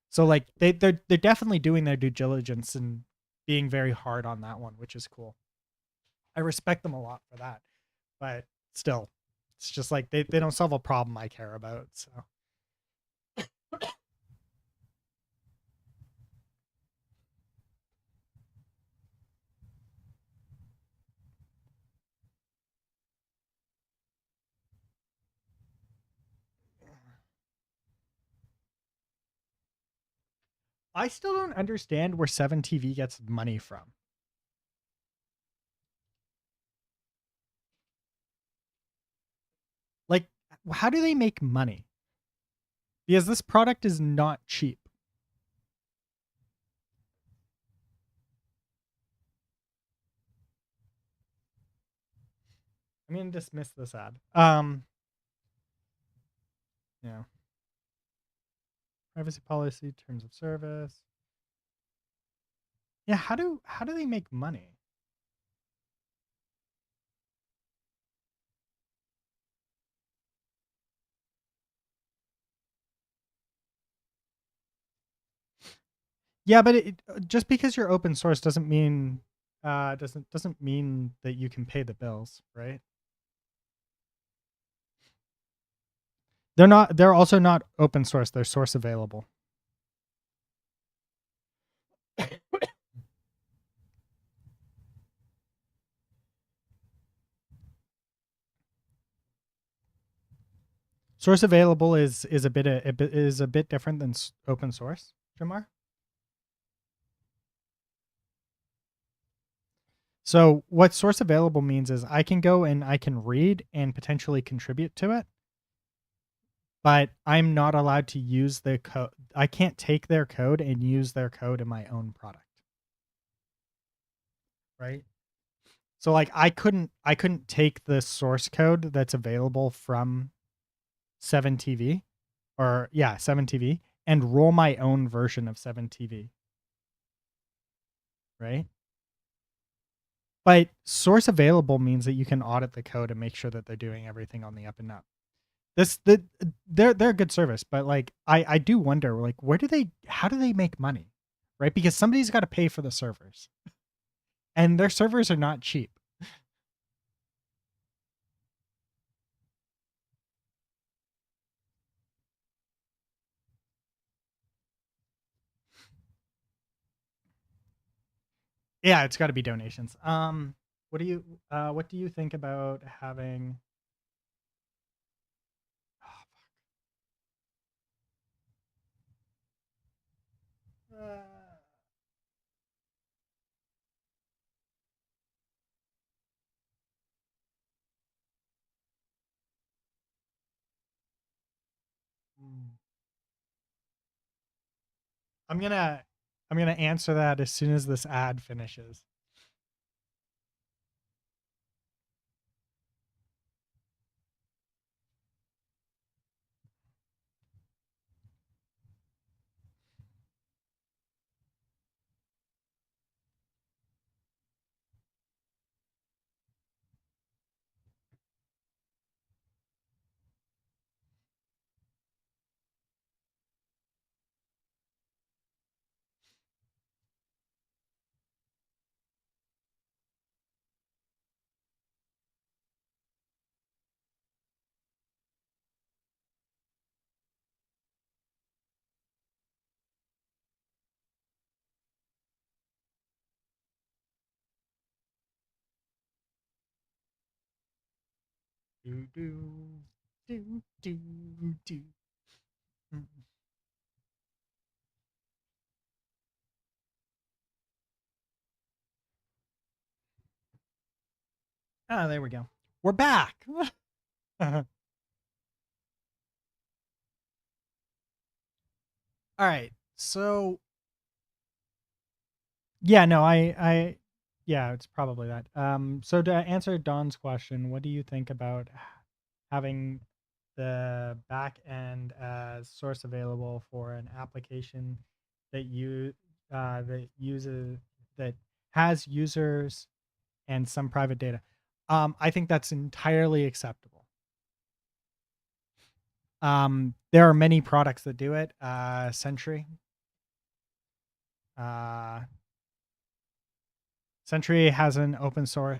So like they're definitely doing their due diligence and being very hard on that one, which is cool. I respect them a lot for that. But still, it's just like they don't solve a problem I care about. So I still don't understand where 7TV gets money from. Like, how do they make money? Because this product is not cheap. I'm gonna dismiss this ad. Yeah. Privacy policy, terms of service. Yeah, how do they make money? Yeah, but just because you're open source doesn't mean that you can pay the bills, right? They're also not open source, they're source available. Source available is a bit different than open source, Jamar. So what source available means is I can go and I can read and potentially contribute to it, but I'm not allowed to use the code. I can't take their code and use their code in my own product. Right? So like I couldn't take the source code that's available from 7TV 7TV and roll my own version of 7TV, right? But source available means that you can audit the code and make sure that they're doing everything on the up and up. They're a good service, but like I do wonder, like, how do they make money? Right? Because somebody's got to pay for the servers. And their servers are not cheap. Yeah, it's got to be donations. What do you think about having I'm gonna answer that as soon as this ad finishes. Do do do do do. Ah, there we go. We're back. All right. So yeah, no, yeah, it's probably that. So to answer Don's question, what do you think about having the back end as source available for an application that that uses that has users and some private data? I think that's entirely acceptable. There are many products that do it. Sentry. Sentry has an open source.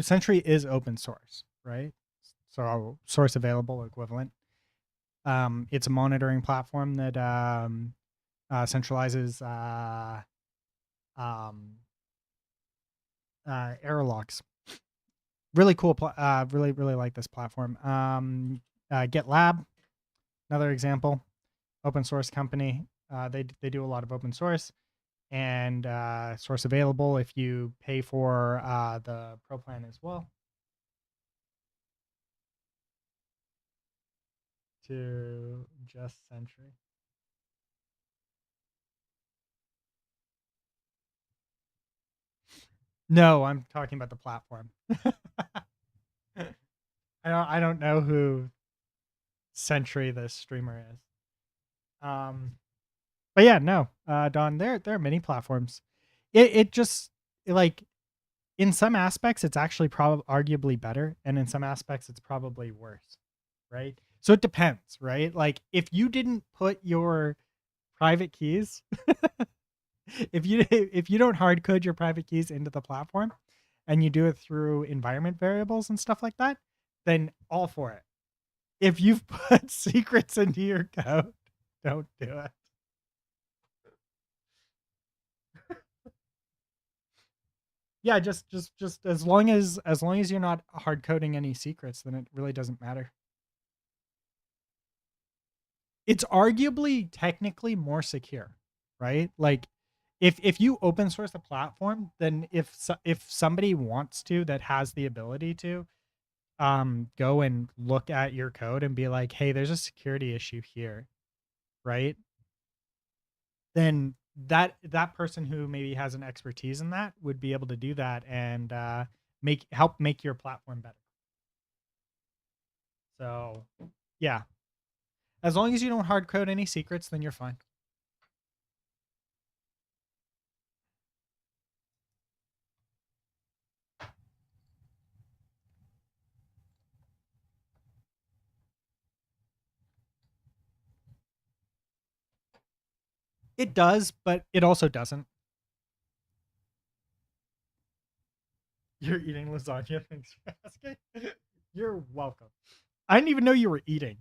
Sentry is open source, right? So source available equivalent. It's a monitoring platform that centralizes error logs. Really cool. Really like this platform. GitLab, another example, open source company. They do a lot of open source and source available if you pay for the pro plan as well. To just Sentry. No, I'm talking about the platform. I don't know who Sentry the streamer is. But yeah, no, Don, there are many platforms. It just like in some aspects it's actually arguably better, and in some aspects it's probably worse, right? So it depends, right? Like if you didn't put your private keys, if you don't hard code your private keys into the platform, and you do it through environment variables and stuff like that, then all for it. If you've put secrets into your code, don't do it. Yeah, just as long as you're not hard coding any secrets, then it really doesn't matter. It's arguably technically more secure, right? Like if you open source a platform, then if somebody wants to, that has the ability to, go and look at your code and be like, hey, there's a security issue here, right? Then that person who maybe has an expertise in that would be able to do that and help make your platform better. So yeah, as long as you don't hard code any secrets, then you're fine. It does, but it also doesn't. You're eating lasagna. Thanks for asking. You're welcome. I didn't even know you were eating.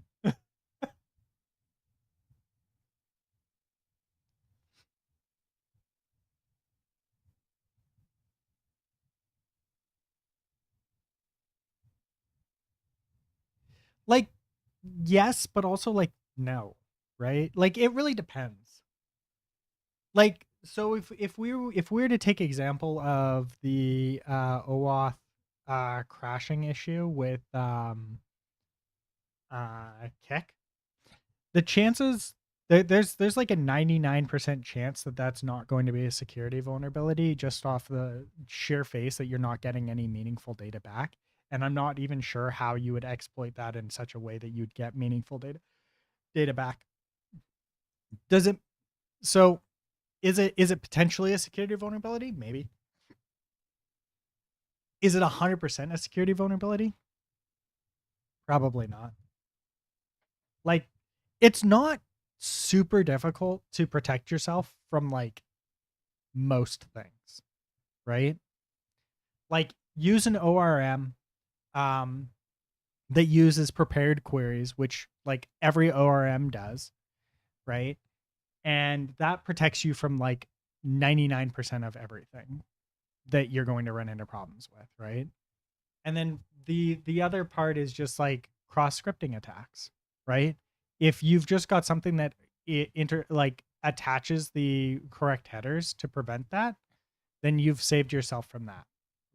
Like, yes, but also like no, right? Like it really depends. Like, so if we were to take example of the OAuth crashing issue with Kick, the chances there's like a 99% chance that that's not going to be a security vulnerability just off the sheer face that you're not getting any meaningful data back. And I'm not even sure how you would exploit that in such a way that you'd get meaningful data back. Does it so is it potentially a security vulnerability? Maybe. Is it 100% a security vulnerability? Probably not. Like, it's not super difficult to protect yourself from like most things, right? Like, use an ORM um, that uses prepared queries, which like every ORM does, right? And that protects you from like 99% of everything that you're going to run into problems with, right? And then the other part is just like cross scripting attacks, right? If you've just got something that attaches the correct headers to prevent that, then you've saved yourself from that.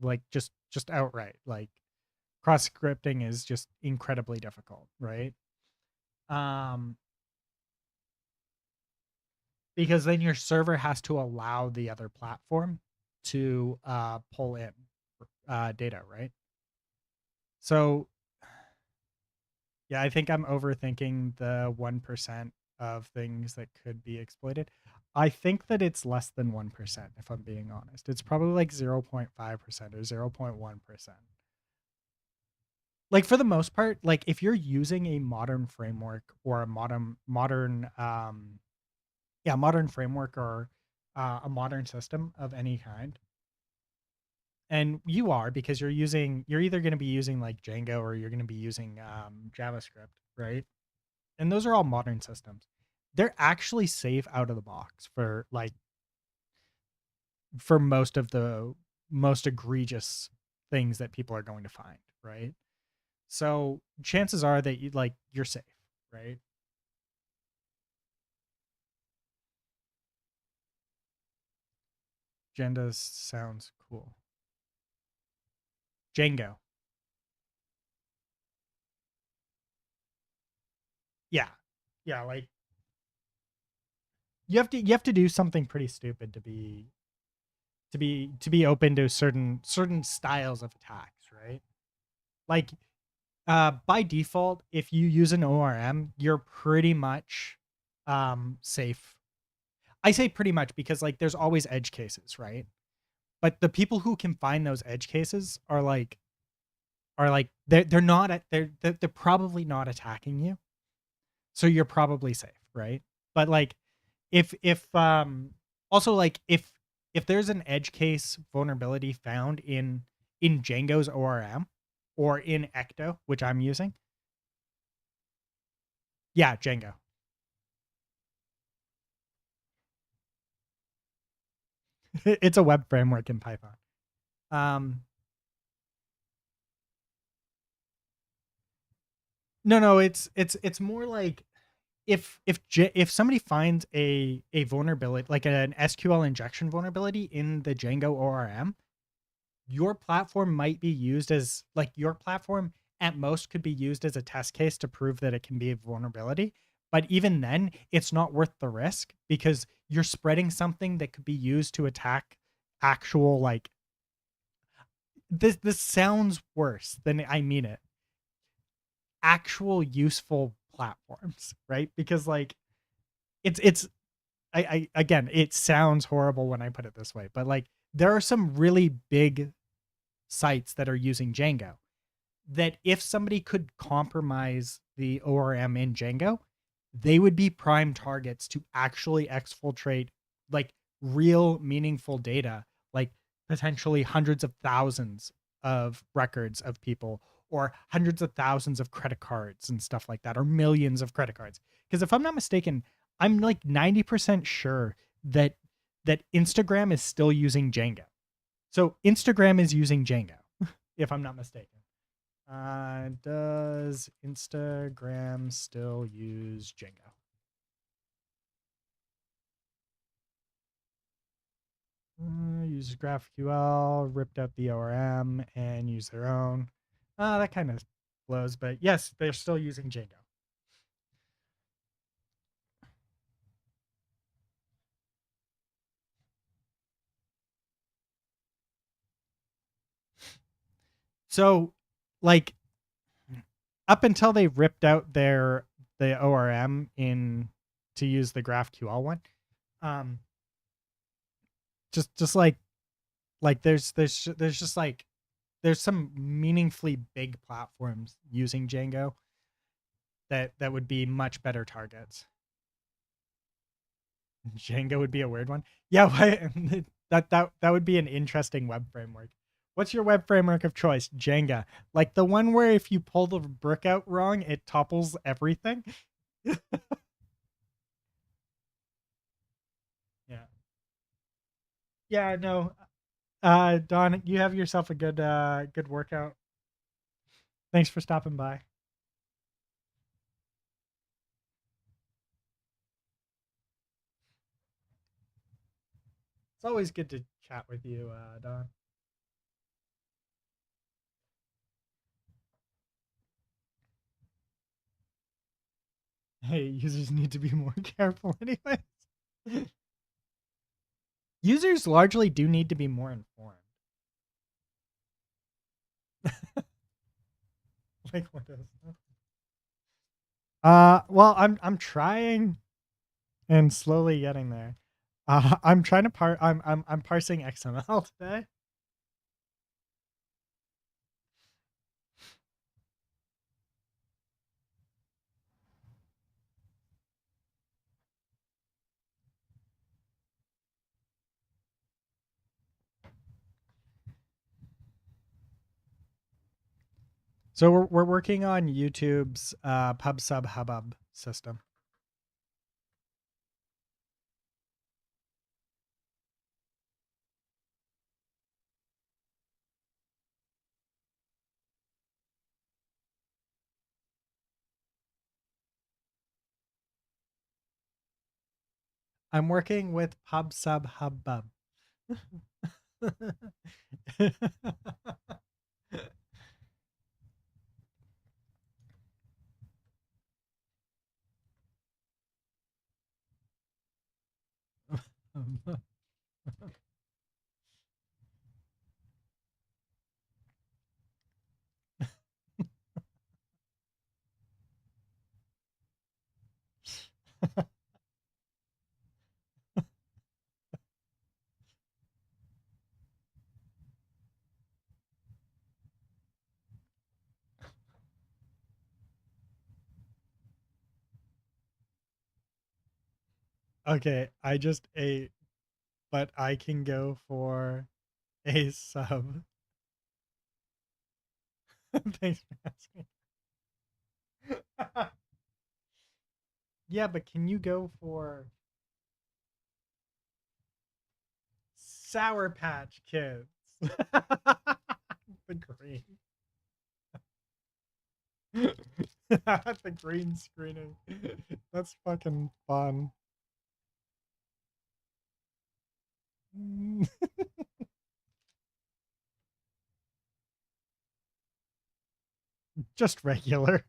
Like just outright. Like cross scripting is just incredibly difficult, right? Um because then your server has to allow the other platform to pull in data, right? So yeah, I think I'm overthinking the 1% of things that could be exploited. I think that it's less than 1%, if I'm being honest. It's probably like 0.5% or 0.1%. Like for the most part, like if you're using a modern framework or a modern framework or a modern system of any kind, and you are because you're either going to be using like Django or you're going to be using JavaScript, right? And those are all modern systems. They're actually safe out of the box for most of the most egregious things that people are going to find, right? So chances are that you're safe, right? Jenda sounds cool. Django. Yeah. Yeah, like you have to do something pretty stupid to be open to certain styles of attacks, right? Like by default, if you use an ORM, you're pretty much safe. I say pretty much because like there's always edge cases, right? But the people who can find those edge cases are like they're not they're probably not attacking you. So you're probably safe, right? But like if also like if there's an edge case vulnerability found in Django's ORM or in Ecto, which I'm using, yeah, Django. It's a web framework in Python. Um, no, it's more like if somebody finds a vulnerability like an SQL injection vulnerability in the Django ORM, your platform might be used as like your platform at most could be used as a test case to prove that it can be a vulnerability. But even then, it's not worth the risk because you're spreading something that could be used to attack actual, like, this sounds worse than I mean it. Actual useful platforms, right? Because like it's I again, it sounds horrible when I put it this way, but like there are some really big sites that are using Django that if somebody could compromise the ORM in Django, they would be prime targets to actually exfiltrate like real meaningful data, like potentially hundreds of thousands of records of people or hundreds of thousands of credit cards and stuff like that, or millions of credit cards. Because if I'm not mistaken, I'm like 90% sure that Instagram is still using Django. So Instagram is using Django, if I'm not mistaken. Does Instagram still use Django? Uses GraphQL, ripped out the ORM, and use their own. That kind of blows, but yes, they're still using Django. So, like, up until they ripped out the ORM in to use the GraphQL one, um, just like there's just like there's some meaningfully big platforms using Django that would be much better targets. Django would be a weird one. Yeah, why, that would be an interesting web framework. What's your web framework of choice? Django. Like the one where if you pull the brick out wrong, it topples everything. Yeah. Yeah, no. Don, you have yourself a good workout. Thanks for stopping by. It's always good to chat with you, Don. Hey, users need to be more careful anyways. Users largely do need to be more informed. Like what is that? Well, I'm trying and slowly getting there. I'm trying to I'm parsing XML today. So we're working on YouTube's pub sub hubbub system. I'm working with pub sub hubbub. Okay, I just ate, but I can go for a sub. Thanks for asking. Yeah, but can you go for Sour Patch Kids? The green. The green screening. That's fucking fun. Just regular.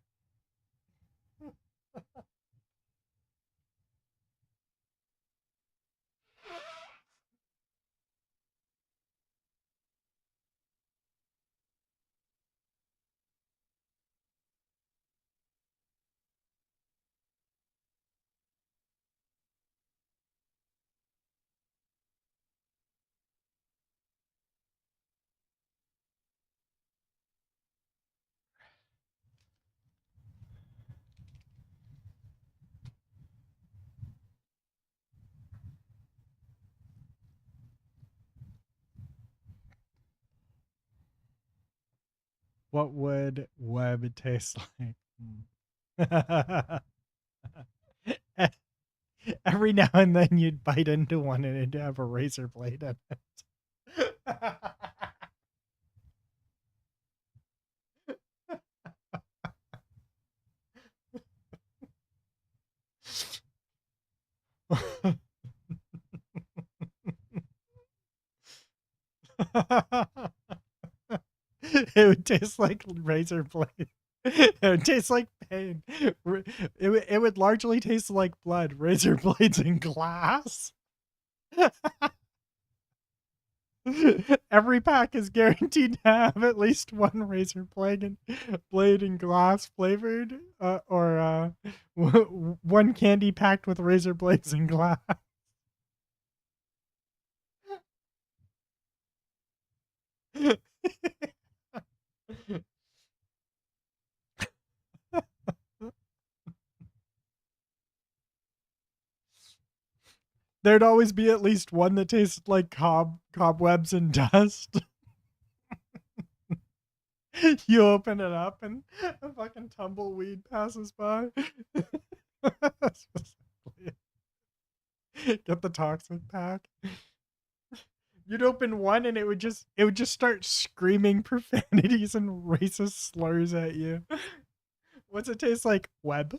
What would web taste like? Every now and then you'd bite into one and it'd have a razor blade in it. It would taste like razor blade. It would taste like pain. It would largely taste like blood, razor blades, and glass. Every pack is guaranteed to have at least one razor blade and glass flavored, or one candy packed with razor blades and glass. There'd always be at least one that tasted like cobwebs and dust. You open it up and a fucking tumbleweed passes by. Get the toxic pack. You'd open one and it would just start screaming profanities and racist slurs at you. What's it taste like? Web.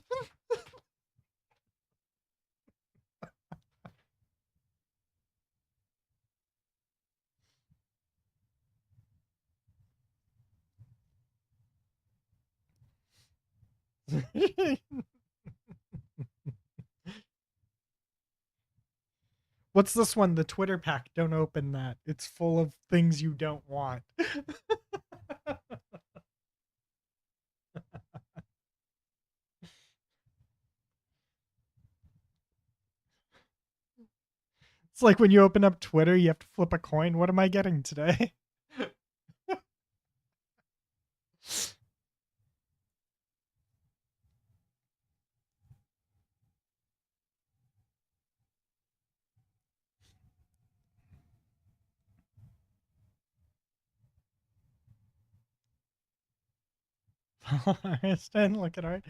What's this one? The Twitter pack. Don't open that. It's full of things you don't want. It's like when you open up Twitter, you have to flip a coin. What am I getting today? Look at art.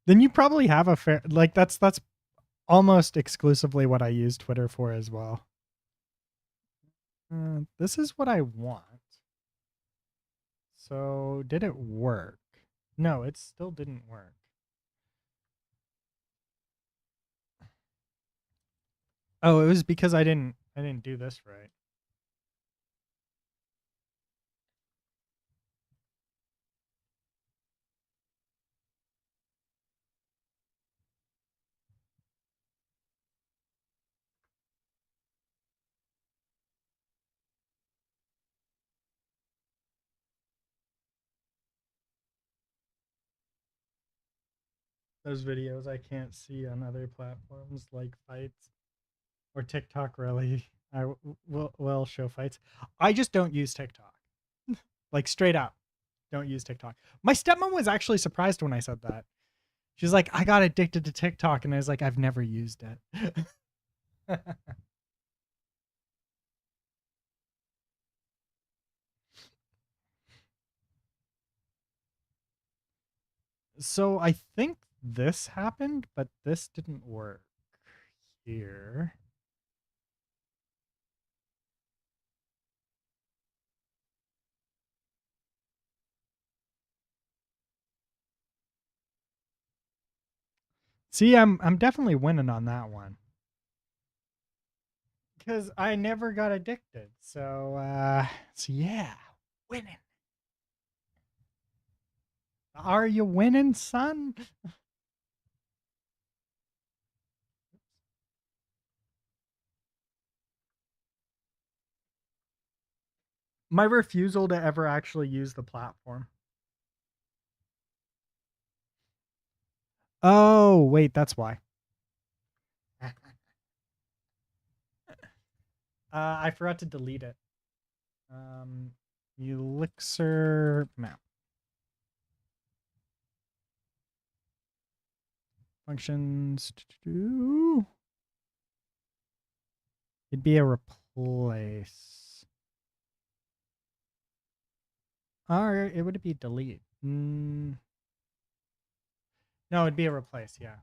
Then you probably have a fair like that's almost exclusively what I use Twitter for as well. This is what I want. So did it work? No, it still didn't work. Oh, it was because I didn't do this right. Those videos I can't see on other platforms like fights or TikTok really. I will show fights. I just don't use TikTok. Like straight up. Don't use TikTok. My stepmom was actually surprised when I said that. She's like, I got addicted to TikTok, and I was like, I've never used it. So I think this happened, but this didn't work here. See, I'm definitely winning on that one. Because I never got addicted. So yeah, winning. Are you winning, son? My refusal to ever actually use the platform. Oh, wait, that's why. I forgot to delete it. Elixir map. Functions. It'd be a replace. Or it would be delete. No, it'd be a replace, yeah.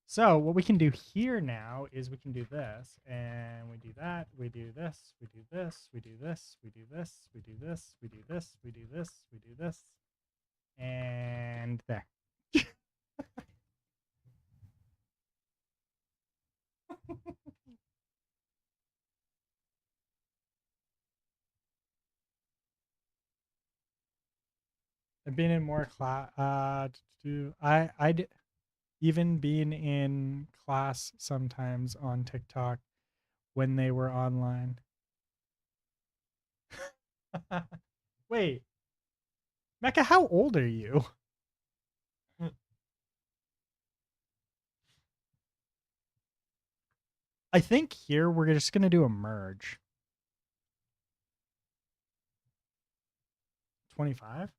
So what we can do here now is we can do this, and we do that, we do this, we do this, we do this, we do this, we do this, we do this, we do this, we do this, and there. I've been in more class. Even being in class sometimes on TikTok when they were online. Wait, Mecca, how old are you? I think here we're just gonna do a merge. 25?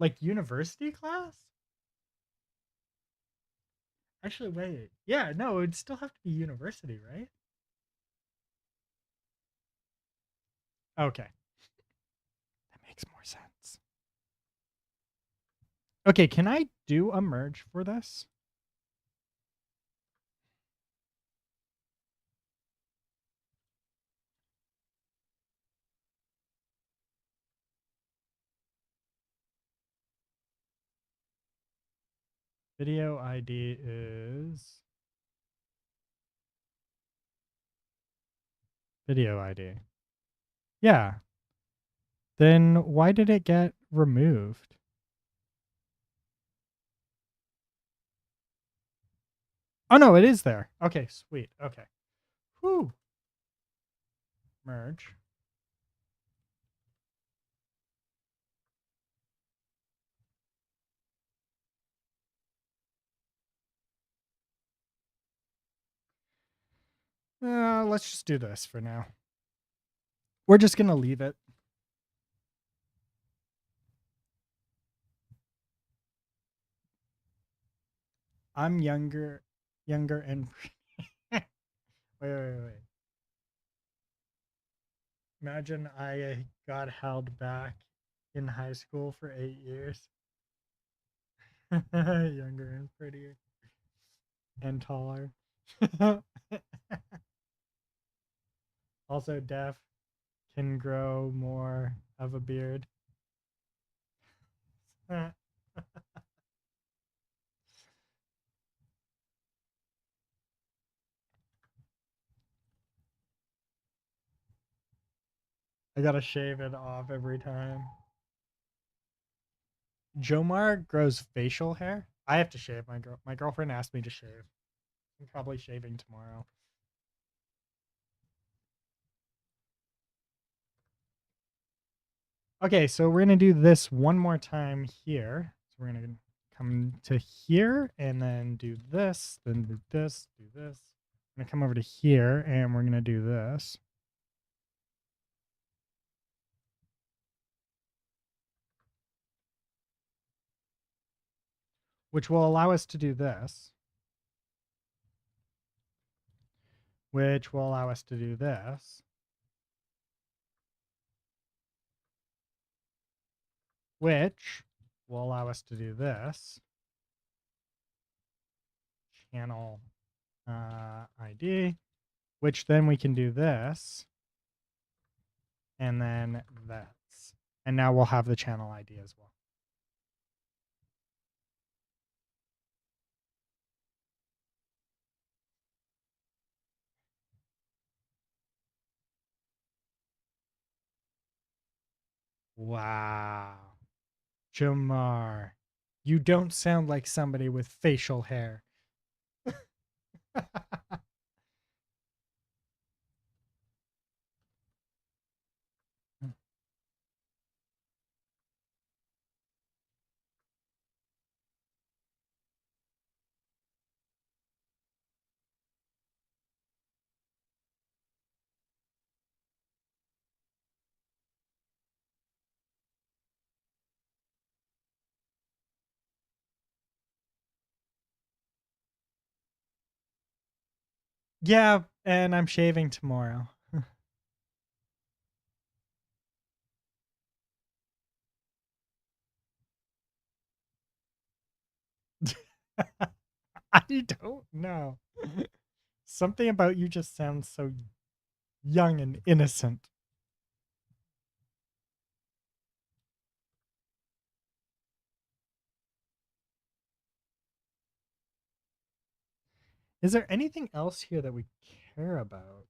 Like university class? Actually, wait. Yeah, no, it'd still have to be university, right? Okay. That makes more sense. Okay, can I do a merge for this? Video ID is video ID. Yeah. Then why did it get removed? Oh no, it is there. Okay, sweet. Okay. Whew. Merge. Let's just do this for now. We're just gonna leave it. I'm younger and wait. Imagine I got held back in high school for 8 years. Younger and prettier and taller. Also deaf, can grow more of a beard. I gotta shave it off every time. Jomar grows facial hair. I have to shave my girlfriend asked me to shave. I'm probably shaving tomorrow. Okay, so we're gonna do this one more time here. So we're gonna come to here and then do this, then do this, do this. I'm gonna come over to here and we're gonna do this. Which will allow us to do this. Which will allow us to do this. Which will allow us to do this. Channel ID. Which then we can do this. And then this. And now we'll have the channel ID as well. Wow. Jamar, you don't sound like somebody with facial hair. Yeah, and I'm shaving tomorrow. I don't know. Something about you just sounds so young and innocent. Is there anything else here that we care about?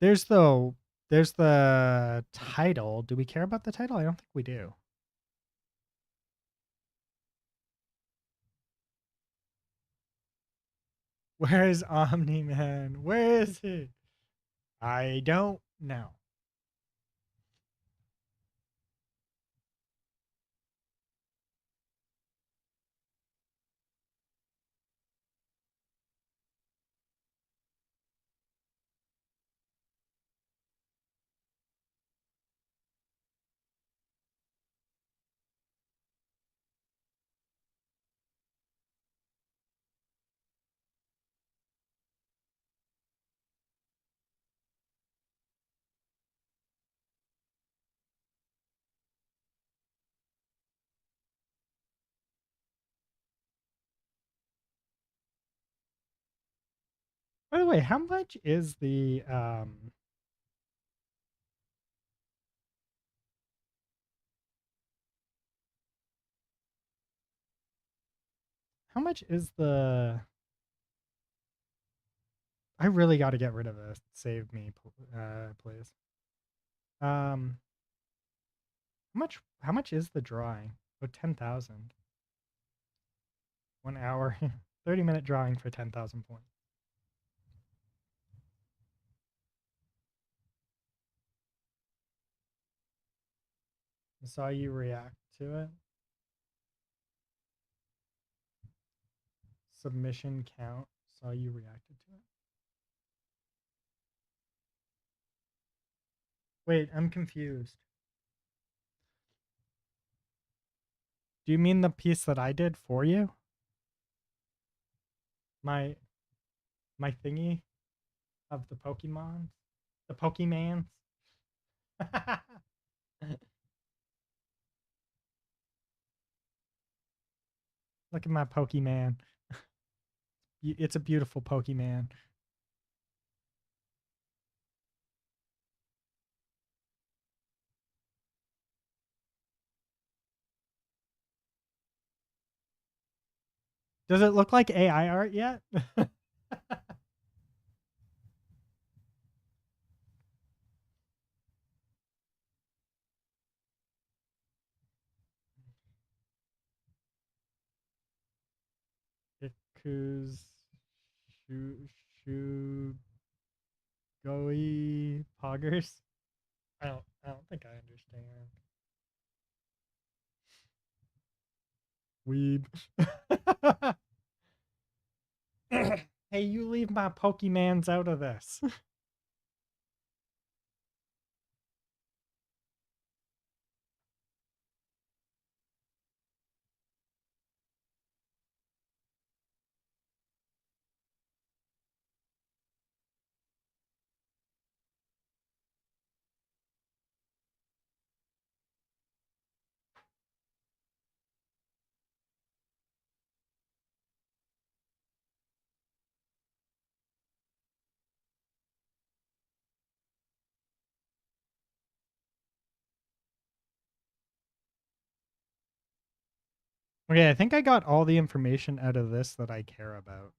There's the there's the title. Do we care about the title? I don't think we do. Where is Omni Man? Where is he? I don't know. By the way, how much is the how much is the I really got to get rid of this. Save me, please. Um how much is the drawing? Oh, 10,000. 1 hour 30-minute drawing for 10,000 points. I saw you react to it. Submission count. Saw you reacted to it. Wait, I'm confused. Do you mean the piece that I did for you? My my thingy of the Pokemon? The Pokemans? Look at my Pokemon. It's a beautiful Pokemon. Does it look like AI art yet? Iku's Shu Goi Poggers. I don't think I understand. Weeb. Hey, you leave my Pokemans out of this. Okay, I think I got all the information out of this that I care about.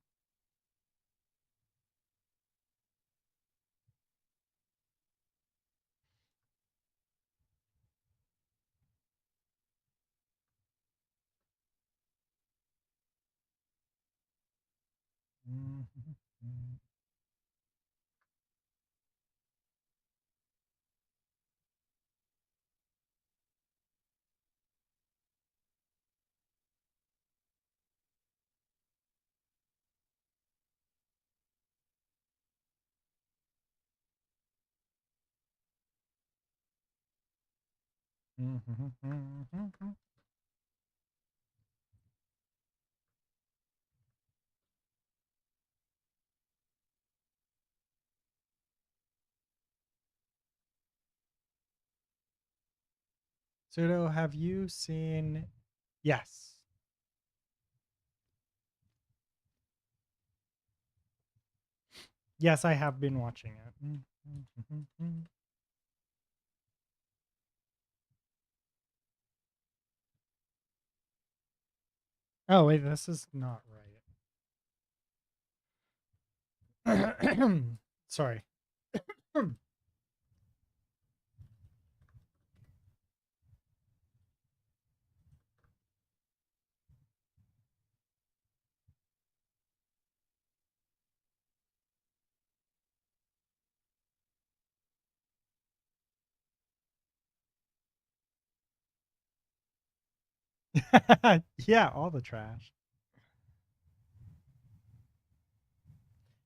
Pseudo, have you seen? Yes. Yes, I have been watching it. Oh, wait, this is not right. Sorry. Yeah, all the trash.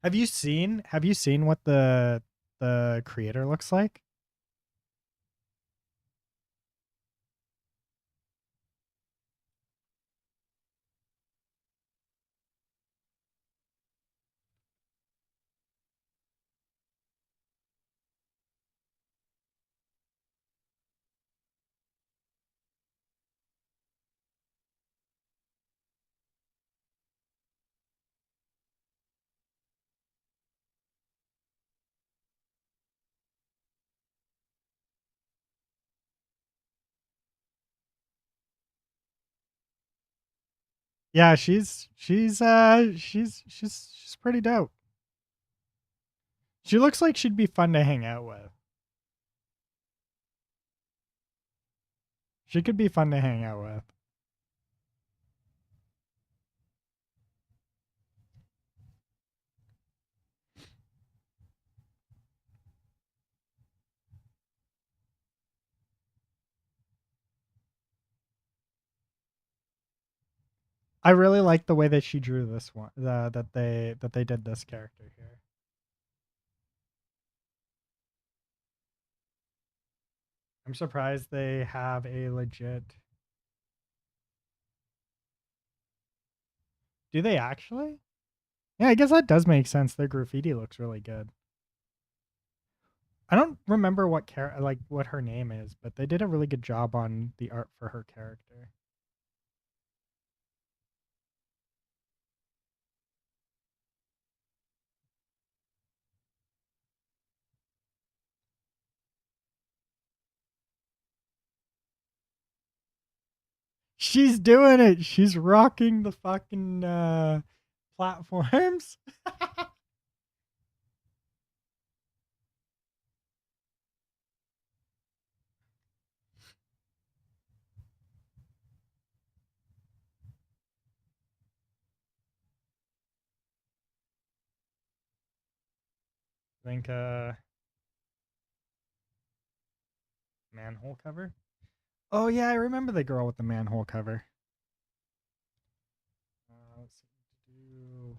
Have you seen what the creator looks like? Yeah, she's pretty dope. She looks like she'd be fun to hang out with. She could be fun to hang out with. I really like the way that she drew this one. That they did this character here. I'm surprised they have a legit. Do they actually? Yeah, I guess that does make sense. Their graffiti looks really good. I don't remember what her name is, but they did a really good job on the art for her character. She's doing it. She's rocking the fucking platforms. I think manhole cover. Oh yeah, I remember the girl with the manhole cover. Let's see what to do.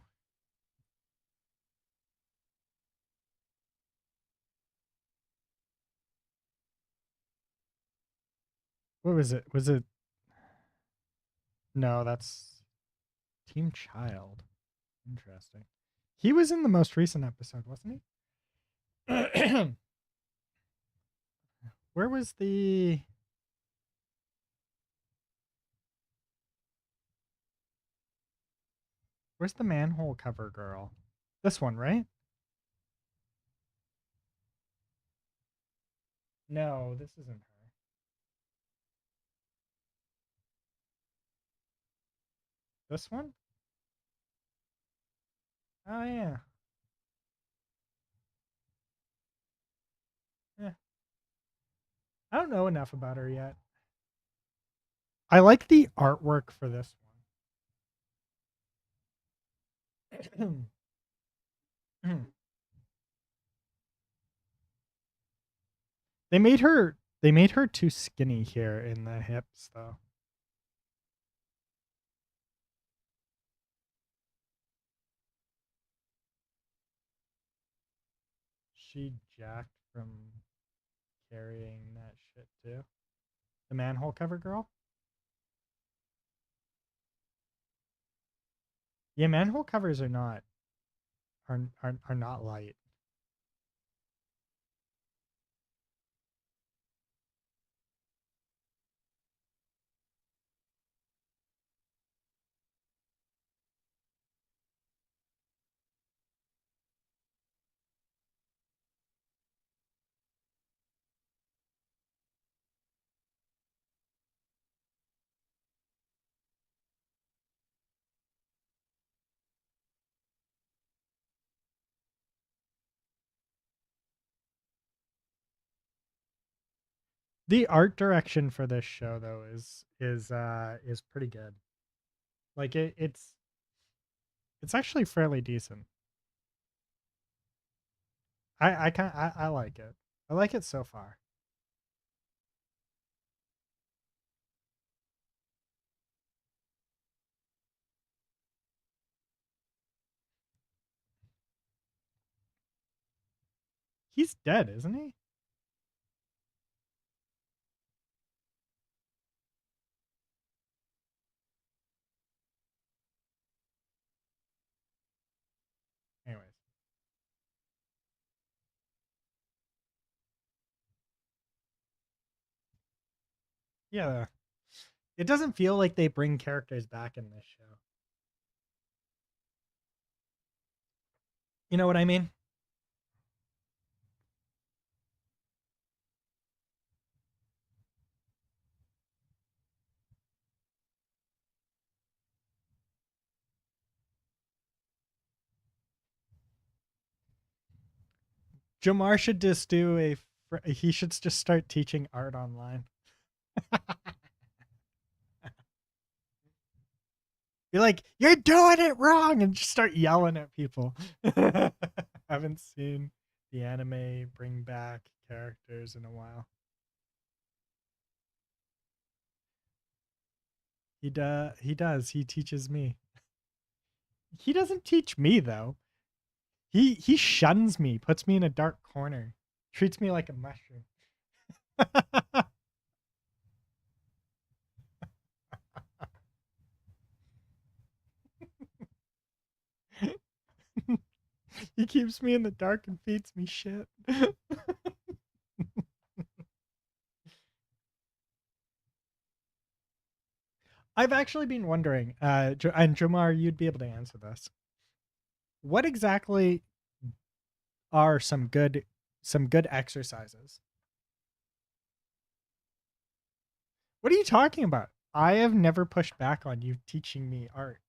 What was it? Was it? No, that's Team Child. Interesting. He was in the most recent episode, wasn't he? Where was the? Where's the manhole cover girl? This one, right? No, this isn't her. This one? Oh yeah. Yeah. I don't know enough about her yet. I like the artwork for this one. They made her too skinny here in the hips though. She jacked from carrying that shit too. The manhole cover girl? Yeah, manhole covers are not light. The art direction for this show though is pretty good. Like it's actually fairly decent. I like it. I like it so far. He's dead, isn't he? Anyways. Yeah. It doesn't feel like they bring characters back in this show. You know what I mean? Jamar should just do he should just start teaching art online. Be like, "You're doing it wrong," and just start yelling at people. Haven't seen the anime bring back characters in a while. He does. He teaches me. He doesn't teach me though. He shuns me, puts me in a dark corner, treats me like a mushroom. He keeps me in the dark and feeds me shit. I've actually been wondering, and Jamar, you'd be able to answer this. What exactly are some good exercises? What are you talking about? I have never pushed back on you teaching me art.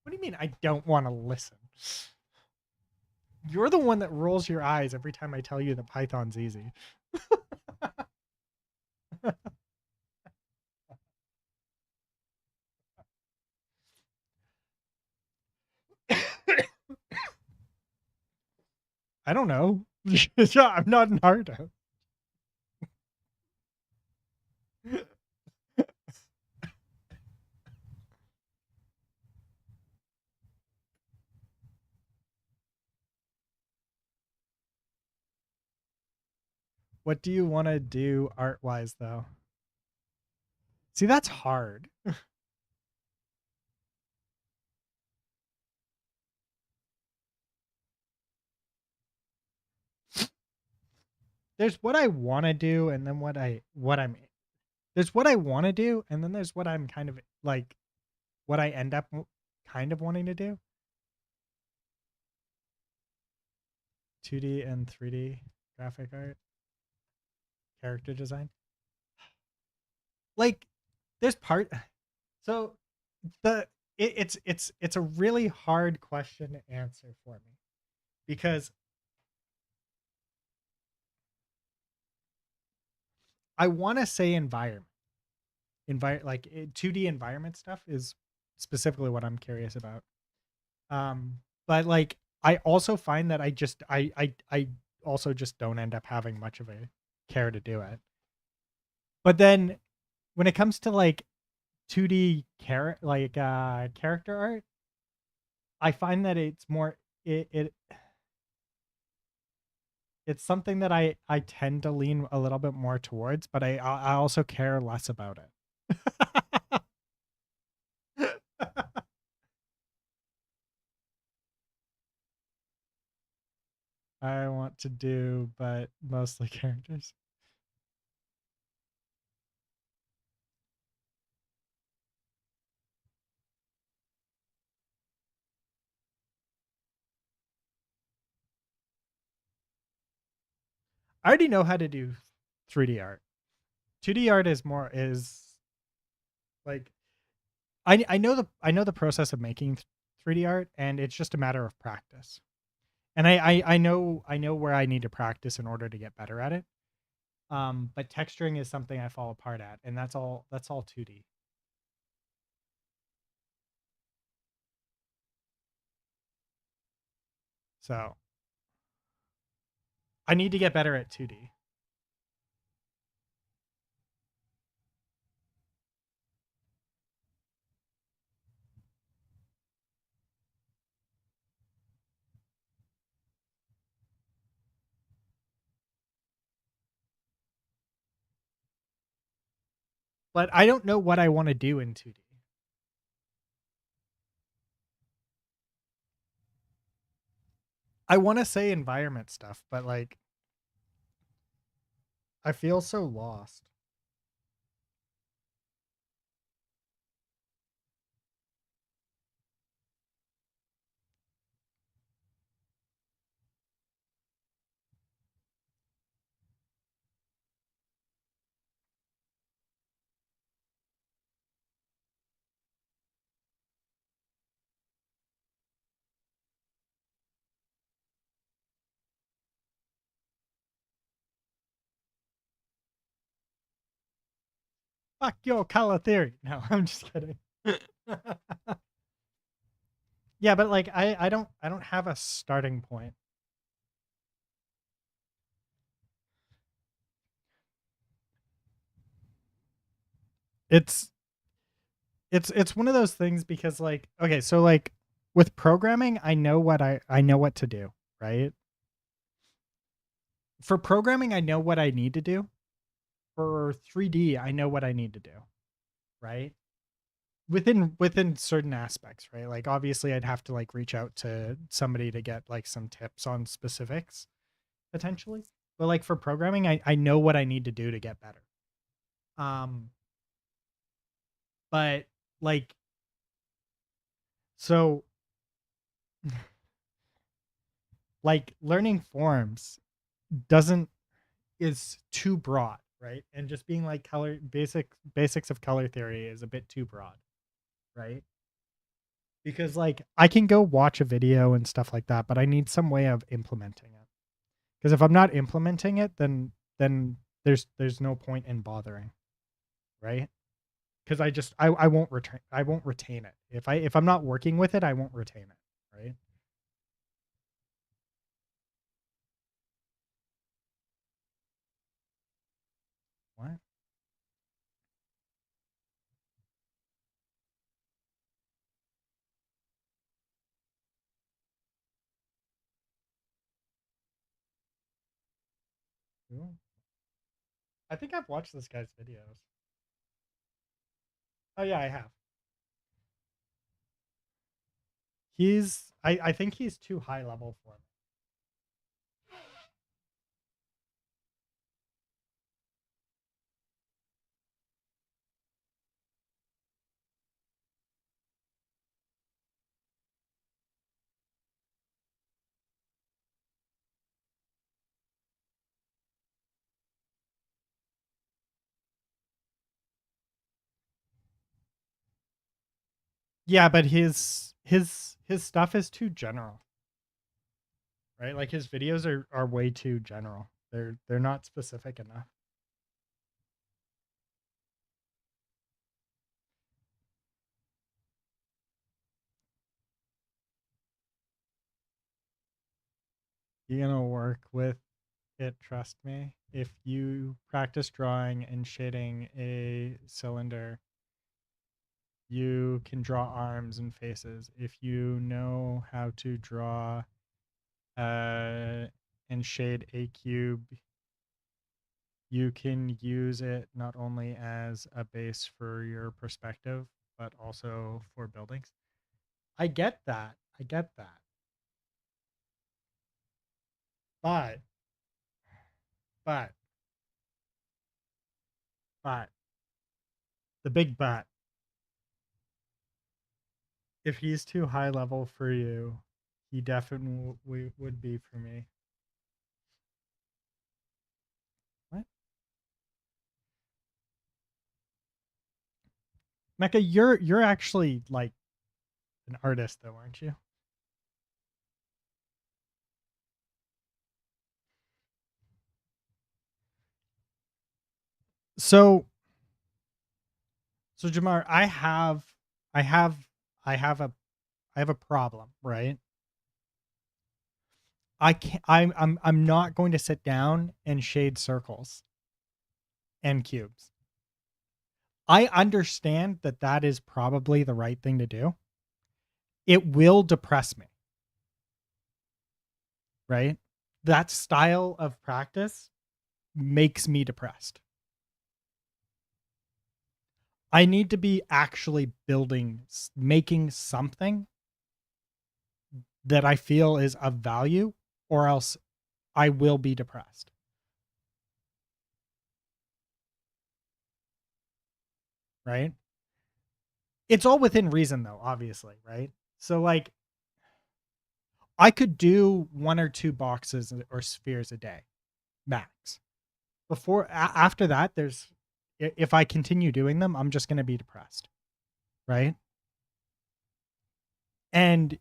What do you mean I don't want to listen? You're the one that rolls your eyes every time I tell you that Python's easy. I don't know. I'm not Naruto. What do you want to do art wise though? See, that's hard. There's what I want to do, and then what I'm. There's what I want to do, and then there's what I'm kind of like, what I end up kind of wanting to do. 2D and 3D graphic art, character design. Like, there's part so the it's a really hard question to answer for me because I want to say like 2D environment stuff is specifically what I'm curious about. But like I also find that I also just don't end up having much of a care to do it. But then when it comes to like 2D character art, I find that it's more it it's something that I tend to lean a little bit more towards, but I also care less about it. I want to do, but mostly characters. I already know how to do 3D art. 2D art is like I know the process of making 3D art, and it's just a matter of practice. And I know where I need to practice in order to get better at it. But texturing is something I fall apart at, and that's all 2D. So I need to get better at 2D. But I don't know what I want to do in 2D. I want to say environment stuff, but like I feel so lost. Fuck your color theory. No, I'm just kidding. Yeah, but like I don't have a starting point. It's it's one of those things because like okay, so like with programming, I know what to do, right? For programming, I know what I need to do. For 3D, I know what I need to do, right? Within certain aspects, right? Like obviously I'd have to like reach out to somebody to get like some tips on specifics potentially. But like for programming, I know what I need to do to get better. Um but like so like learning forms doesn't is too broad, right? And just being like basics of color theory is a bit too broad, right? Because like I can go watch a video and stuff like that, but I need some way of implementing it. Because if I'm not implementing it, then there's no point in bothering, right? Because I won't retain it. If I'm not working with it, I won't retain it, right? What? Cool. I think I've watched this guy's videos. Oh yeah, I have. I think he's too high level for me. Yeah, but his stuff is too general, right? Like his videos are way too general. They're not specific enough. You're gonna work with it, trust me. If you practice drawing and shading a cylinder, you can draw arms and faces. If you know how to draw and shade a cube, you can use it not only as a base for your perspective, but also for buildings. I get that. I get that. But, but, but, the big but, if he's too high level for you, he definitely would be for me. What? Mecca, you're actually like an artist though, aren't you? So so Jamar, I have I have a I have a problem, right? I can't I'm not going to sit down and shade circles and cubes. I understand that that is probably the right thing to do. It will depress me, right? That style of practice makes me depressed. I need to be actually building, making something that I feel is of value, or else I will be depressed. Right? It's all within reason, though, obviously. Right? So, like, I could do one or two boxes or spheres a day, max. After that, if I continue doing them, I'm just going to be depressed. Right? And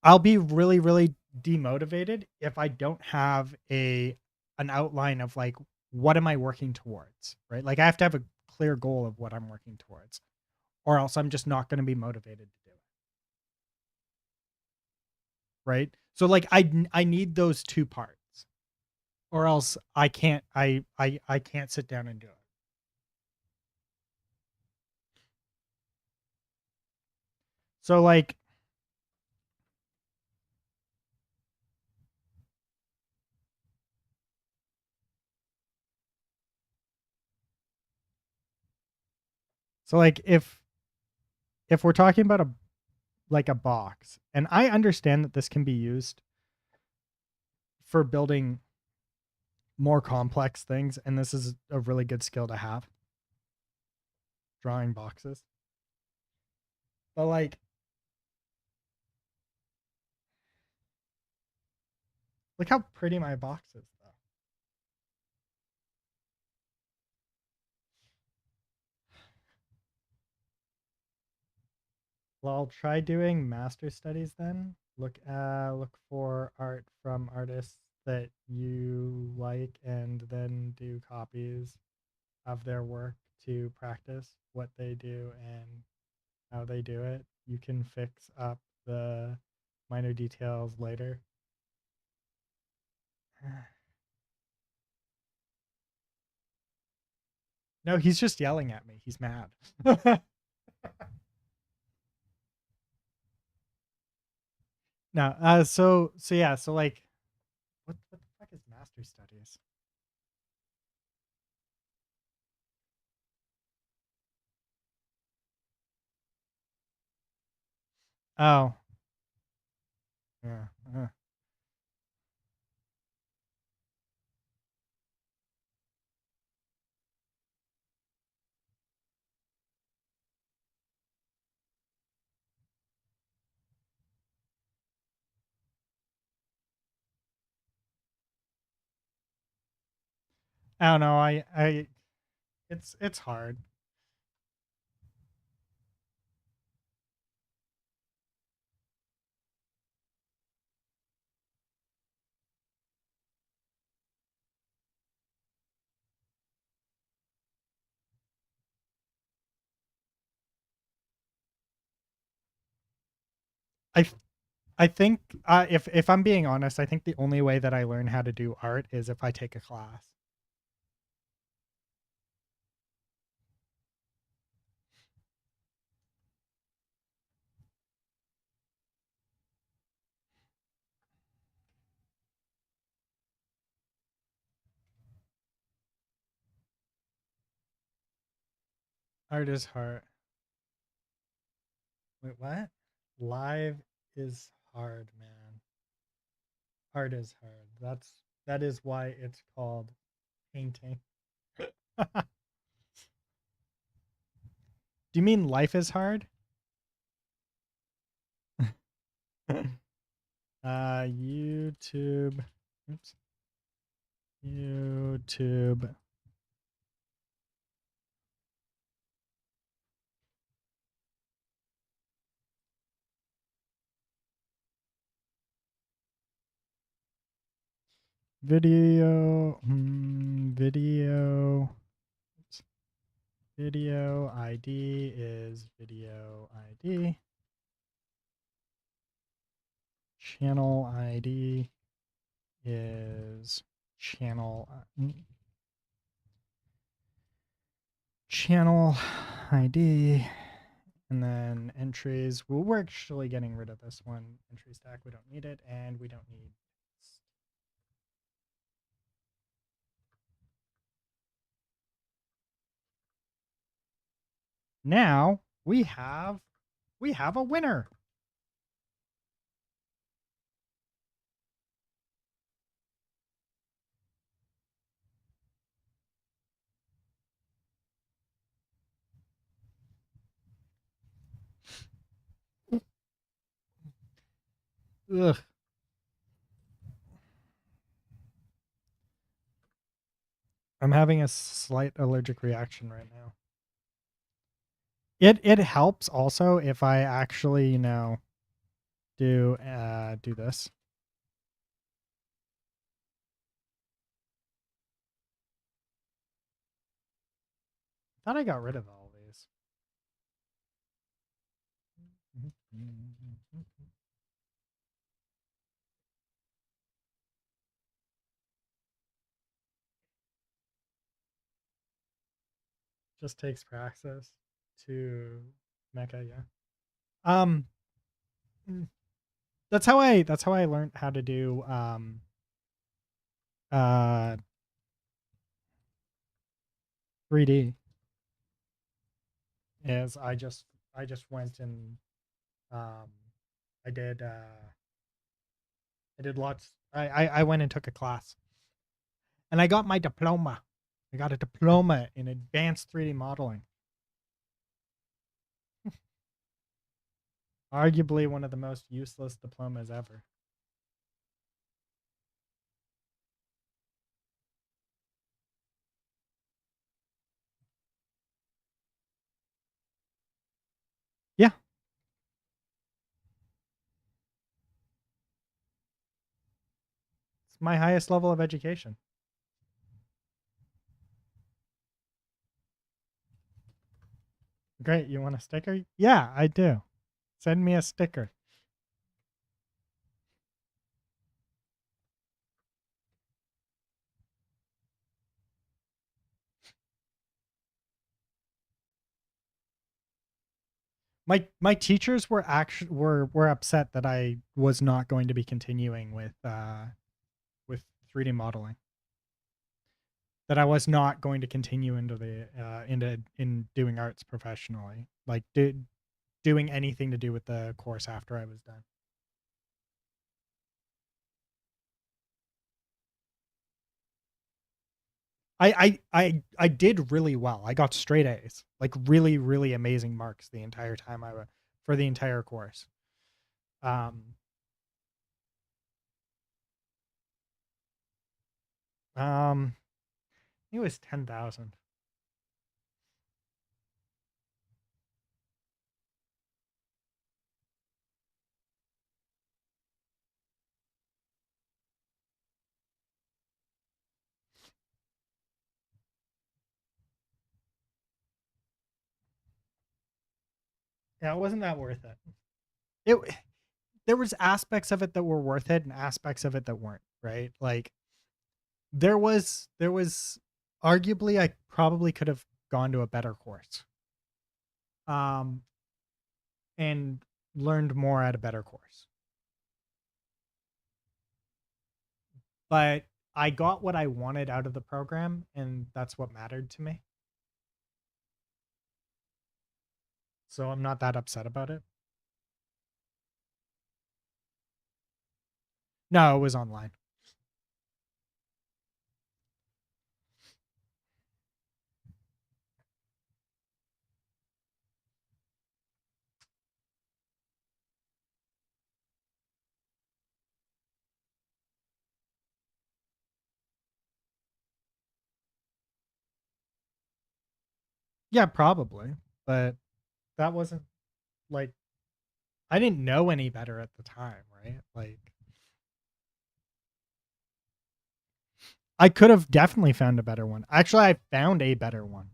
I'll be really, really demotivated if I don't have an outline of like what am I working towards, right? Like I have to have a clear goal of what I'm working towards, or else I'm just not going to be motivated to do it, right? So like I need those two parts, or else I can't sit down and do it. So like if we're talking about a like a box, and I understand that this can be used for building more complex things, and this is a really good skill to have, drawing boxes. But like, look how pretty my box is, though. Well, I'll try doing master studies then. Look for art from artists that you like, and then do copies of their work to practice what they do and how they do it. You can fix up the minor details later. No, he's just yelling at me. He's mad. No, so yeah, so like, what the fuck is master studies? Oh, yeah. I don't know. It's hard. I I think if I'm being honest, I think the only way that I learn how to do art is if I take a class. Art is hard. Wait, what? Live is hard, man. Art is hard. That is why it's called painting. Do you mean life is hard? YouTube. Oops. YouTube. Video. Video. Oops. Video ID is video ID. Channel ID is channel channel ID, and then entries. Well, we're actually getting rid of this one entry stack. We don't need it, and we don't need. Now we have a winner. Ugh. I'm having a slight allergic reaction right now. It helps also if I actually, do this. I thought I got rid of all these. Just takes praxis to mecha, yeah. Um that's how I learned how to do uh 3D. Is I just went and um I did I did lots I went and took a class. And I got my diploma. I got a diploma in advanced 3D modeling. Arguably one of the most useless diplomas ever. Yeah. It's my highest level of education. Great. You want a sticker? Yeah, I do. Send me a sticker. My teachers were actually were upset that I was not going to be continuing with 3D modeling. That I was not going to continue into the in doing arts professionally, like doing anything to do with the course after I was done. I did really well. I got straight A's, like really really amazing marks the entire time for the entire course. Um, um, it was 10,000. Yeah, it wasn't that worth it. It there was aspects of it that were worth it and aspects of it that weren't, right? Like there was arguably I probably could have gone to a better course. And learned more at a better course. But I got what I wanted out of the program, and that's what mattered to me. So I'm not that upset about it. No, it was online. Yeah, probably. But that wasn't like I didn't know any better at the time, right? Like I could have definitely found a better one. Actually, I found a better one.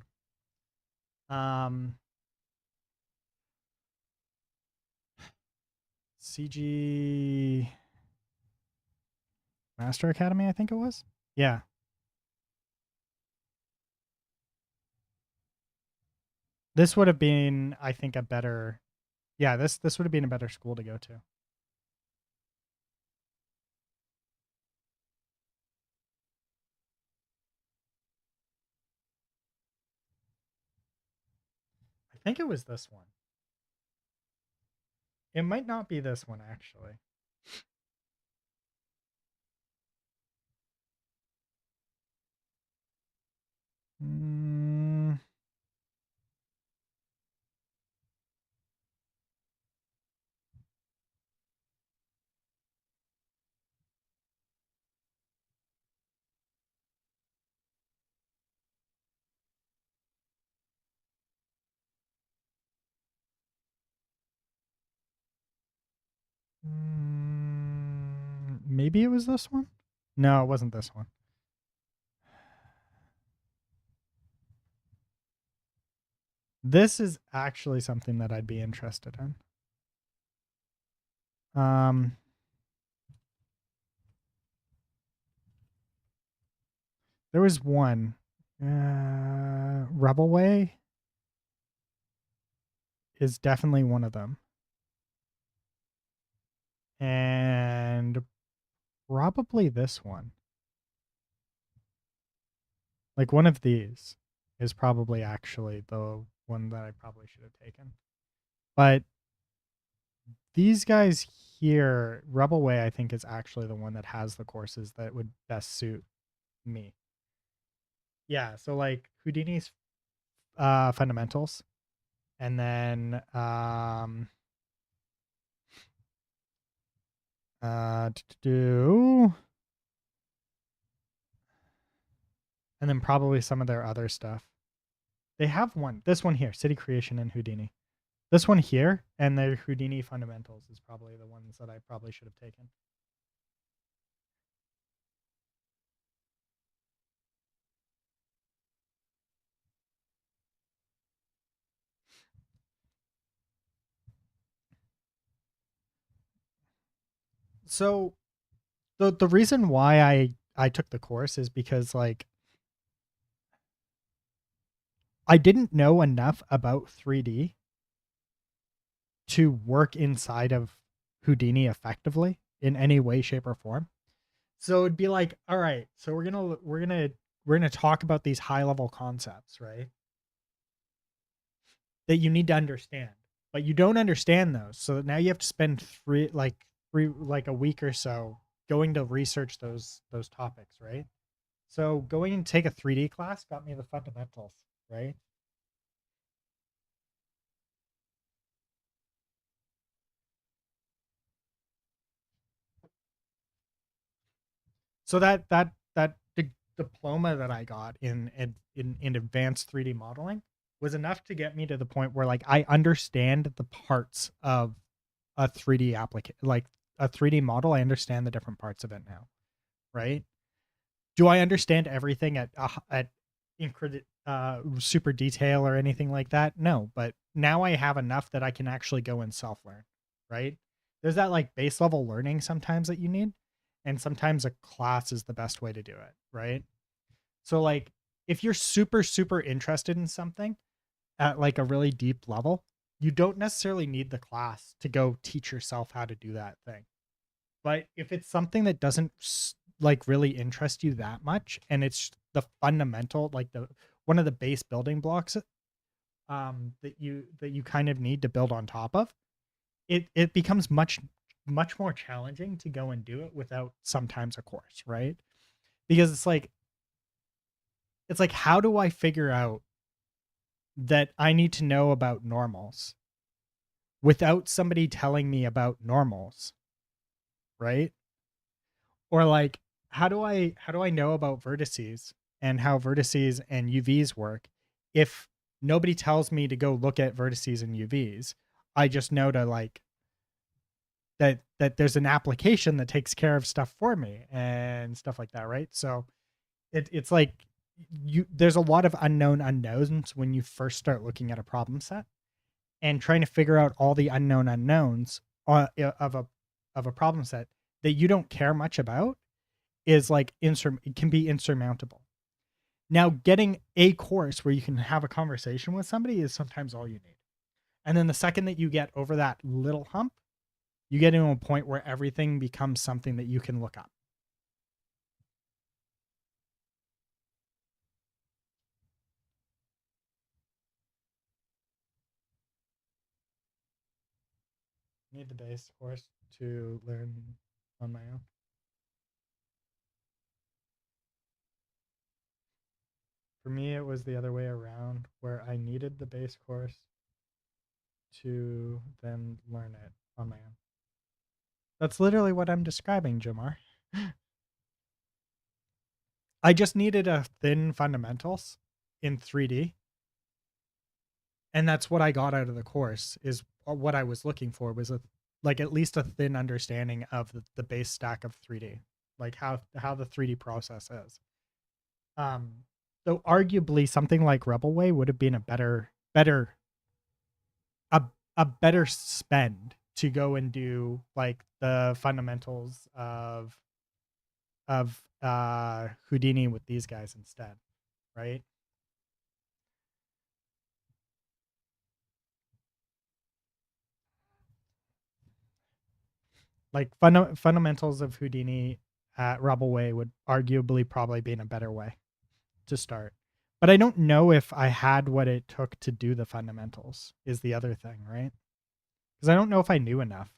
CG Master Academy, I think it was. Yeah. This would have been, I think, a better. Yeah, this would have been a better school to go to. I think it was this one. It might not be this one actually. Mm. Maybe it was this one? No, it wasn't this one. This is actually something that I'd be interested in. There was one. Rebel Way is definitely one of them. And probably this one. Like one of these is probably actually the one that I probably should have taken. But these guys here, Rebel Way, I think is actually the one that has the courses that would best suit me. Yeah, so like Houdini's fundamentals, and then and then probably some of their other stuff. They have one. This one here, City Creation and Houdini. This one here and their Houdini fundamentals is probably the ones that I probably should have taken. So the reason why I took the course is because like I didn't know enough about 3D to work inside of Houdini effectively in any way, shape, or form. So it'd be like, all right, so we're gonna talk about these high level concepts, right? That you need to understand, but you don't understand those. So now you have to spend three like a week or so going to research those topics, right? So going and take a 3D class got me the fundamentals, right? So that diploma that I got in advanced 3D modeling was enough to get me to the point where like I understand the parts of a 3D application, like a 3D model. I understand the different parts of it now, right? Do I understand everything at super detail or anything like that? No, but now I have enough that I can actually go and self learn, right? there's that like base level learning sometimes that you need, and sometimes a class is the best way to do it, right? So like if you're super interested in something at like a really deep level, you don't necessarily need the class to go teach yourself how to do that thing. But if it's something that doesn't like really interest you that much, and it's the fundamental, like the one of the base building blocks that you kind of need to build on top of, it becomes much more challenging to go and do it without sometimes a course, right? Because it's like how do I figure out that I need to know about normals without somebody telling me about normals, right? Or like how do I know about vertices and how vertices and UVs work if nobody tells me to go look at vertices and UVs? I just know to like that there's an application that takes care of stuff for me and stuff like that, right? So it's like there's a lot of unknown unknowns when you first start looking at a problem set, and trying to figure out all the unknown unknowns of a problem set that you don't care much about is like it can be insurmountable. Now, getting a course where you can have a conversation with somebody is sometimes all you need. And then the second that you get over that little hump, you get into a point where everything becomes something that you can look up. I need the base course to learn on my own. For me, it was the other way around, where I needed the base course to then learn it on my own. That's literally what I'm describing, Jamar. I just needed a thin fundamentals in 3D, and that's what I got out of the course. Is what I was looking for was like at least a thin understanding of the base stack of 3D, like how the 3D process is. Um, so arguably something like Rebelway would have been a a better spend to go and do like the fundamentals of Houdini with these guys instead, right? Like fundamentals of Houdini at Rebelway would arguably probably be in a better way to start. But I don't know if I had what it took to do the fundamentals is the other thing, right? Because I don't know if I knew enough.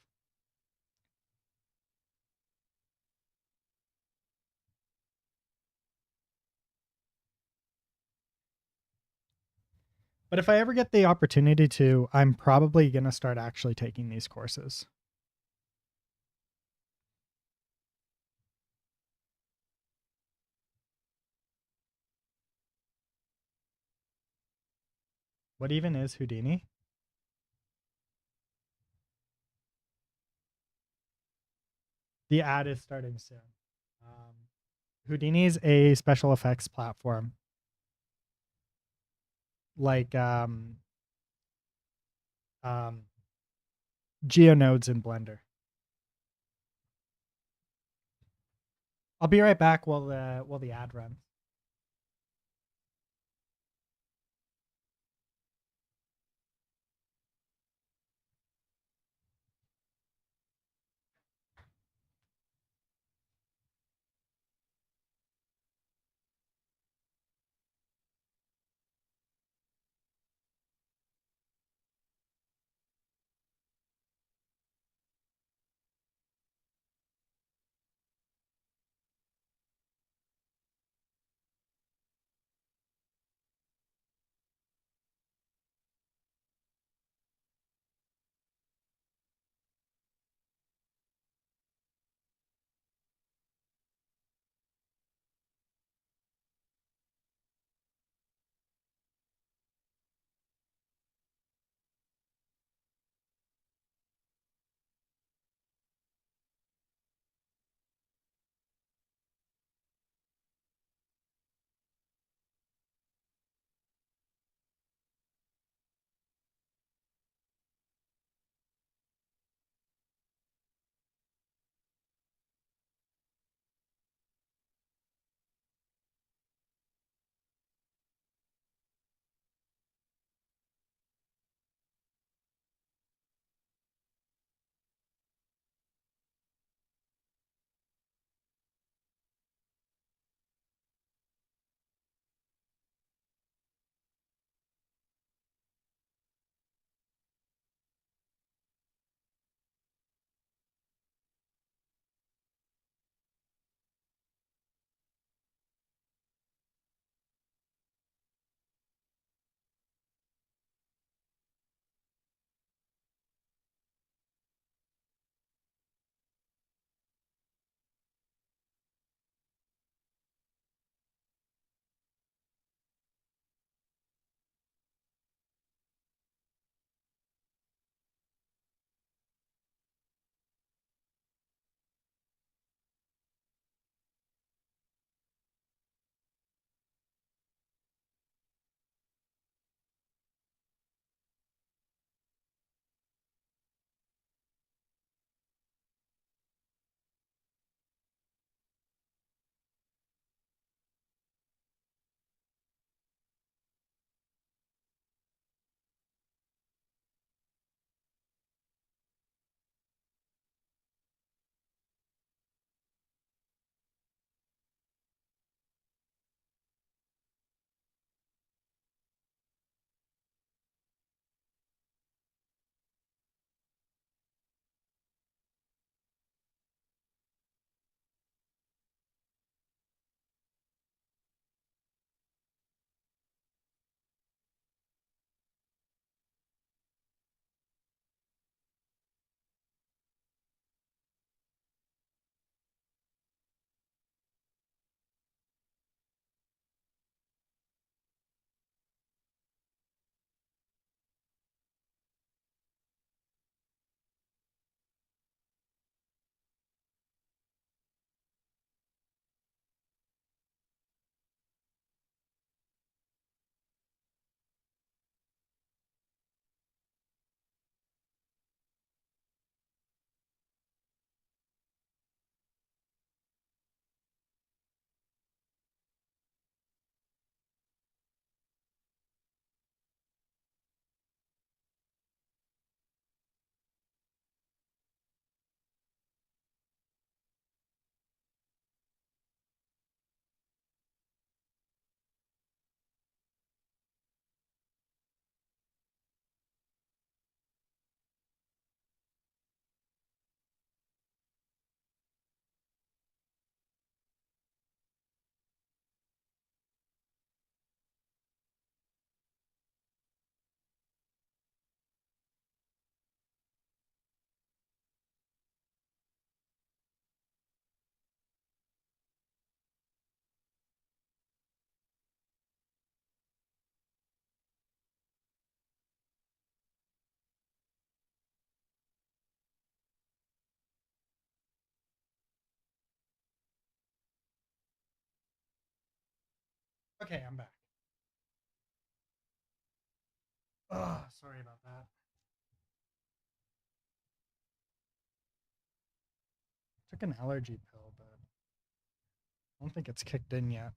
But if I ever get the opportunity to, I'm probably going to start actually taking these courses. What even is Houdini? The ad is starting soon. Um, Houdini is a special effects platform like um, GeoNodes in Blender. I'll be right back while the ad runs. Okay, I'm back. Oh, sorry about that. Took an allergy pill, but I don't think it's kicked in yet.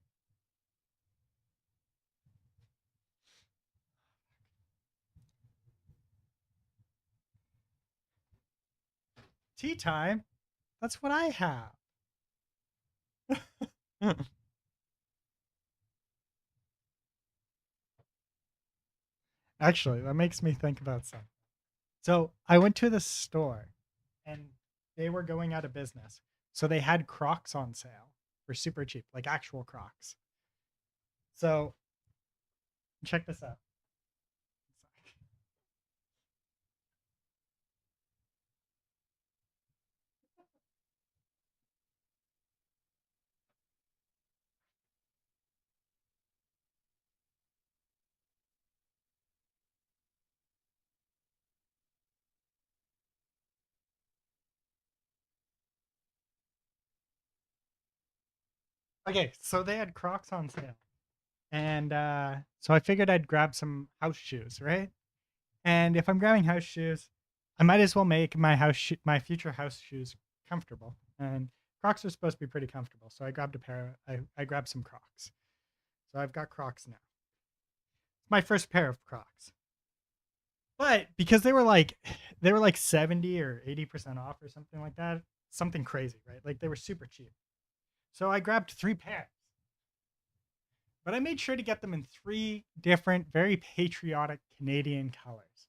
Tea time? That's what I have. Actually, that makes me think about something. So I went to the store and they were going out of business. So they had Crocs on sale for super cheap, like actual Crocs. So check this out. Okay, so they had Crocs on sale. And so I figured I'd grab some house shoes, right? And if I'm grabbing house shoes, I might as well make my future house shoes comfortable. And Crocs are supposed to be pretty comfortable, so I grabbed a pair. I grabbed some Crocs, so I've got Crocs now. It's my first pair of Crocs, but because they were like 70 or 80% off or something like that, something crazy, right? Like they were super cheap. So I grabbed 3 pairs, but I made sure to get them in 3 different, very patriotic Canadian colors.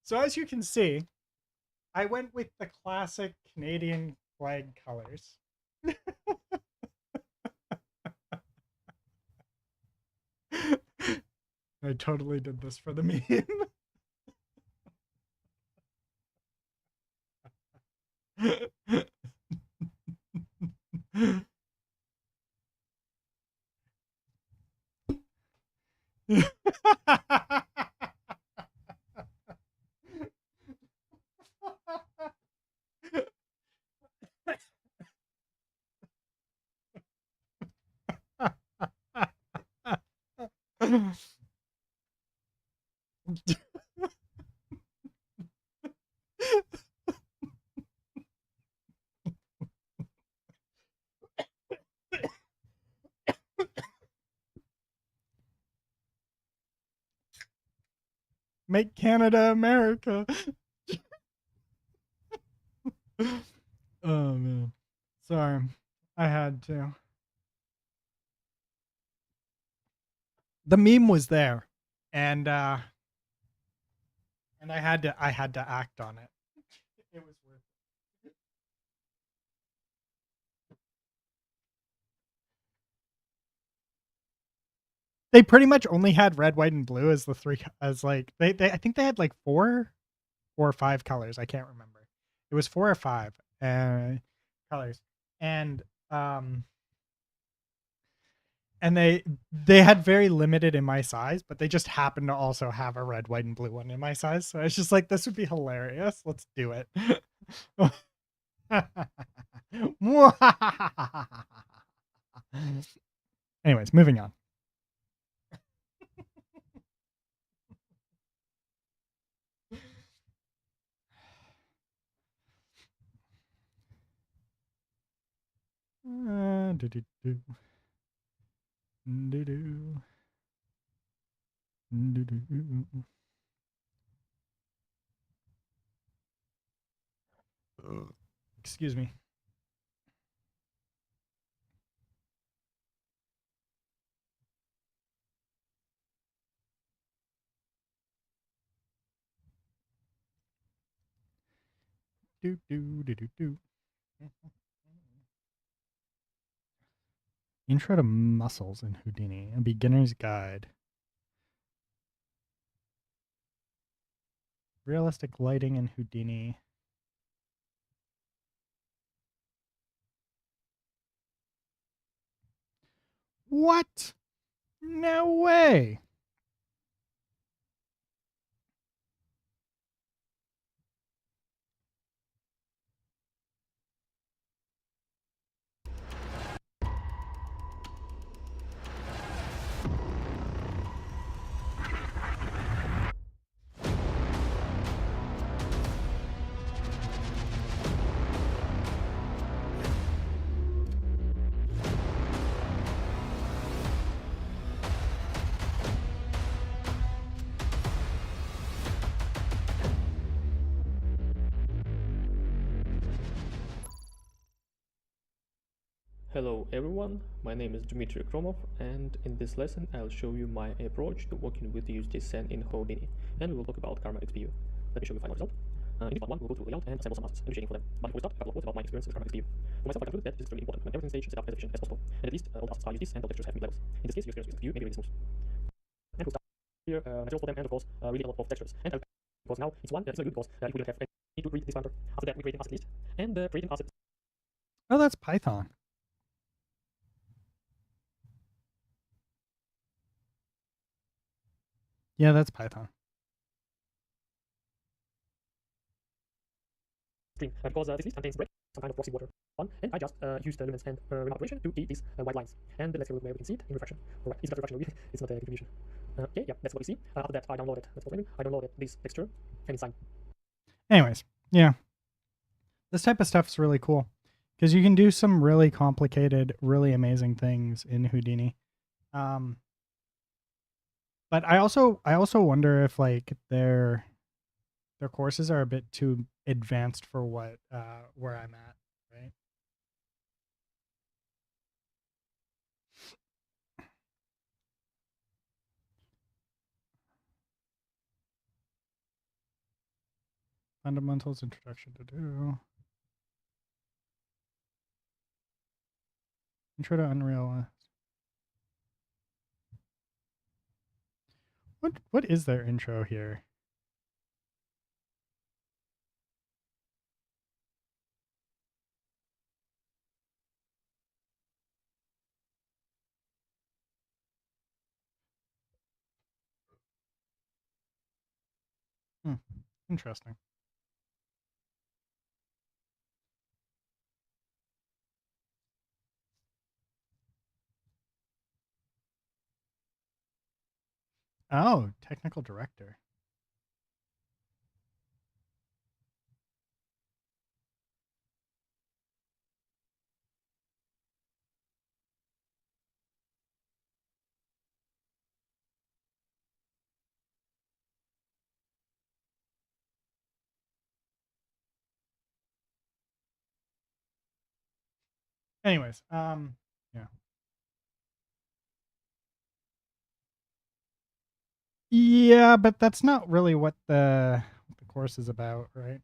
So as you can see, I went with the classic Canadian flag colors. I totally did this for the meme. Make Canada America. Oh man. Sorry. I had to. The meme was there. And and I had to act on it. It was worth it. They pretty much only had red, white, and blue as the three as like they I think they had like 4 or 5 colors. I can't remember. It was 4 or 5 colors. And um and they had very limited in my size, but they just happened to also have a red, white, and blue one in my size. So I was just like, this would be hilarious. Let's do it. Anyways, moving on. Do-do-do. Do-do. Do-do. Excuse me. Do do do do do. Intro to Muscles in Houdini, a beginner's guide. Realistic lighting in Houdini. What? No way. Hello everyone, my name is Dmitry Kromov, and in this lesson I'll show you my approach to working with USDSN in Houdini, and we will talk about Karma XPU. Let me show you final result. In this part 1, we'll go through layout and assemble some masks and shading for them. But before we start, a couple of words about my experience with Karma XPU. For myself, I conclude that this is really important when everything stage is set up as efficient as possible, and at least all the assets are USDs and all textures have mid levels. In this case, your experience with XPU may be really smooth. And we'll start here, materials for them, and of course, really a lot of textures. And because now it's one, it's really good because if we don't have any need to read this parameter, after that we create an asset list, and creating asset. Oh, that's Python. Yeah, that's Python. Stream because this list contains break, some kind of proxy water one, and I just use the lumens and remark operation to eat these white lines. And let's have a look where we can see it in refraction. Alright, it's just refraction, it's not a contribution. Okay, yeah, that's what we see. After that, I downloaded, I downloaded this texture and it's signed. Anyways, yeah. This type of stuff is really cool because you can do some really complicated, really amazing things in Houdini. But I also wonder if like their courses are a bit too advanced for what where I'm at, right? Fundamentals, introduction to do. Intro to Unreal. What is their intro here? Interesting. Oh, technical director. Anyways, yeah. Yeah, but that's not really what the course is about, right?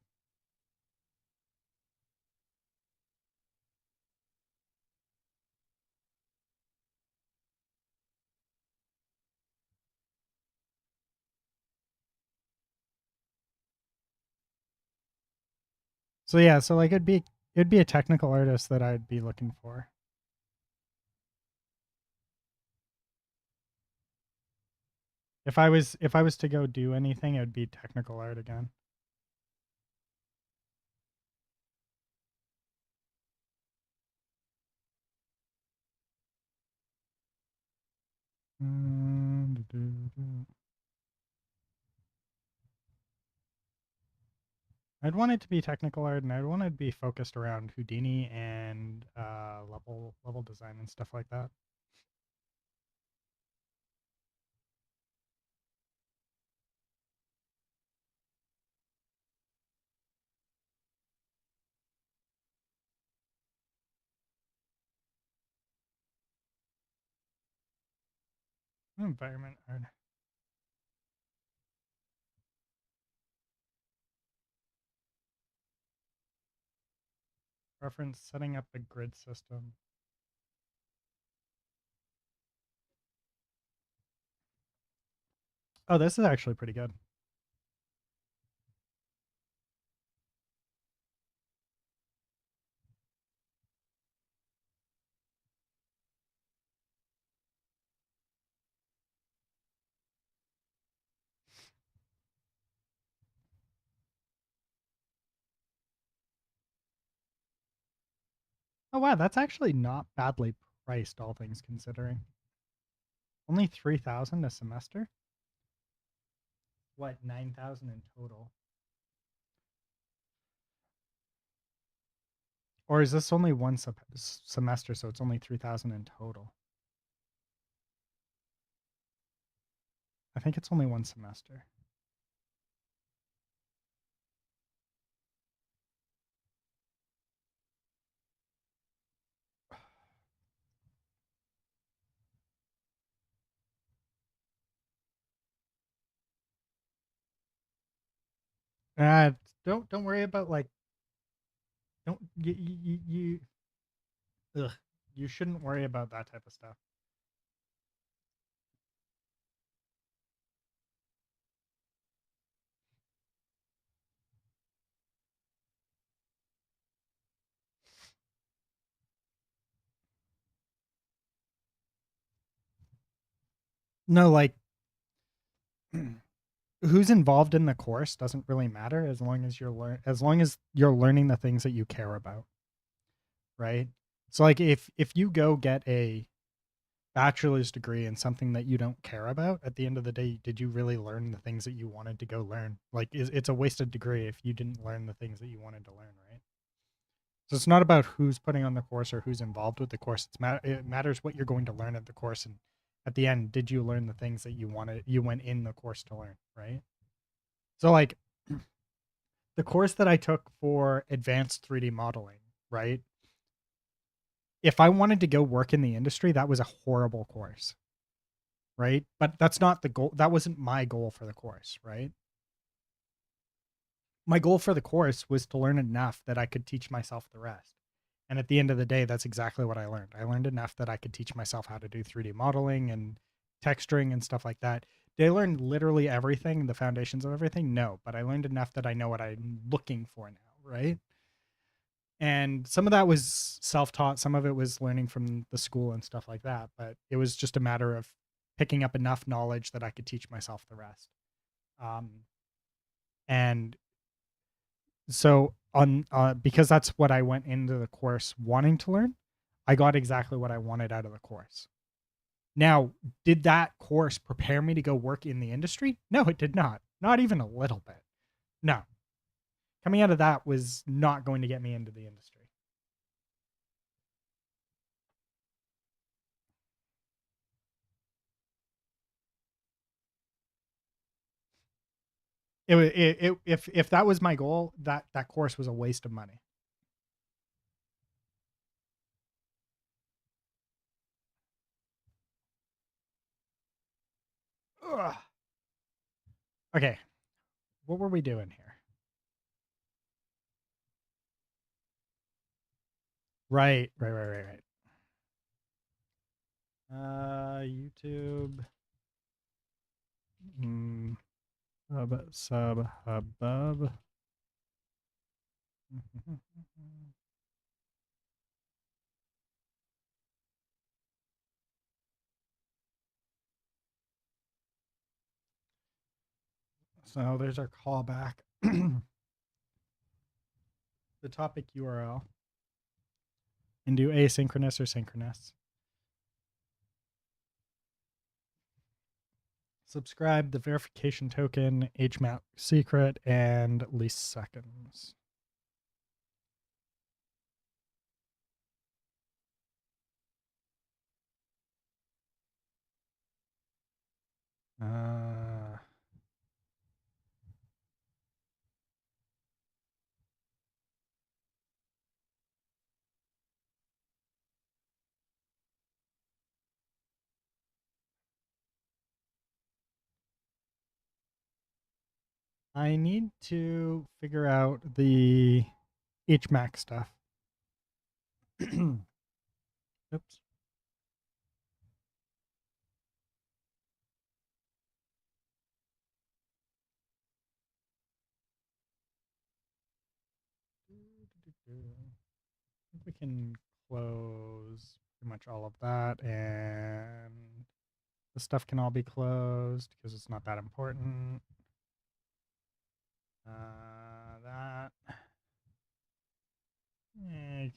So yeah, so like it'd be a technical artist that I'd be looking for. If I was to go do anything, it would be technical art again. I'd want it to be technical art, and I'd want it to be focused around Houdini and level design and stuff like that. Environment art. Reference setting up a grid system. Oh, this is actually pretty good. Oh wow, that's actually not badly priced, all things considering. Only 3,000 a semester? What, 9,000 in total? Or is this only one semester, so it's only 3,000 in total? I think it's only one semester. Uh, don't worry about like don't ugh, you shouldn't worry about that type of stuff. No, like who's involved in the course doesn't really matter as long as you're learning the things that you care about, right? So like if you go get a bachelor's degree in something that you don't care about, at the end of the day, did you really learn the things that you wanted to go learn? Like it's a wasted degree if you didn't learn the things that you wanted to learn, right? So it's not about who's putting on the course or who's involved with the course. It matters what you're going to learn at the course, and at the end, did you learn the things that you went in the course to learn, right? So like the course that I took for advanced 3D modeling, right? If I wanted to go work in the industry, that was a horrible course, right? But that's not the goal. That wasn't my goal for the course, right? My goal for the course was to learn enough that I could teach myself the rest. And at the end of the day, that's exactly what I learned. I learned enough that I could teach myself how to do 3D modeling and texturing and stuff like that. Did I learn literally everything, the foundations of everything? No, but I learned enough that I know what I'm looking for now, right? And some of that was self-taught, some of it was learning from the school and stuff like that, but it was just a matter of picking up enough knowledge that I could teach myself the rest. And so on because that's what I went into the course wanting to learn, I got exactly what I wanted out of the course. Now, did that course prepare me to go work in the industry? No, it did not. Not even a little bit. No. Coming out of that was not going to get me into the industry. If that was my goal, that course was a waste of money. Ugh. Okay, what were we doing here? Right. YouTube. Sub hubbub. So there's our callback. The topic URL. And do asynchronous or synchronous. Subscribe, the verification token, HMAP secret, and least seconds. I need to figure out the HMAC stuff. Oops. I think we can close pretty much all of that, and the stuff can all be closed because it's not that important. That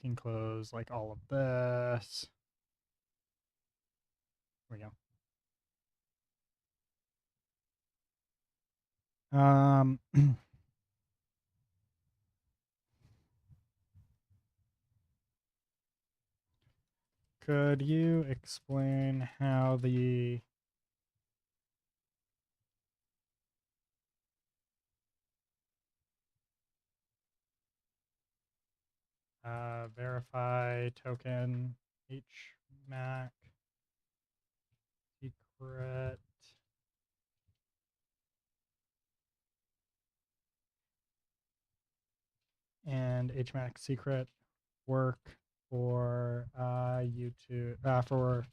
can close like all of this. There we go. Could you explain how the verify token HMAC secret and HMAC secret work for YouTube for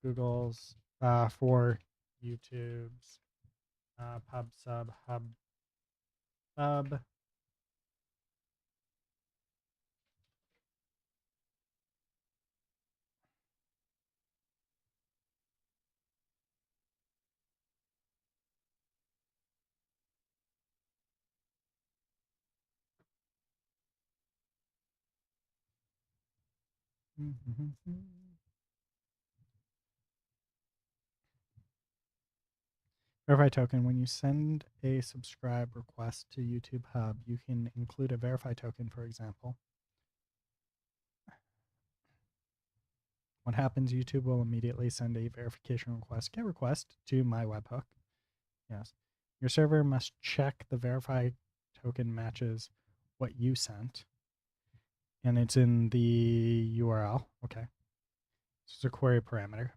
Google's for YouTube's pub sub hub sub Verify token. When you send a subscribe request to YouTube Hub, you can include a verify token, for example. What happens, YouTube will immediately send a verification request, get request, to my webhook. Yes. Your server must check the verify token matches what you sent. And it's in the URL. Okay. This is a query parameter.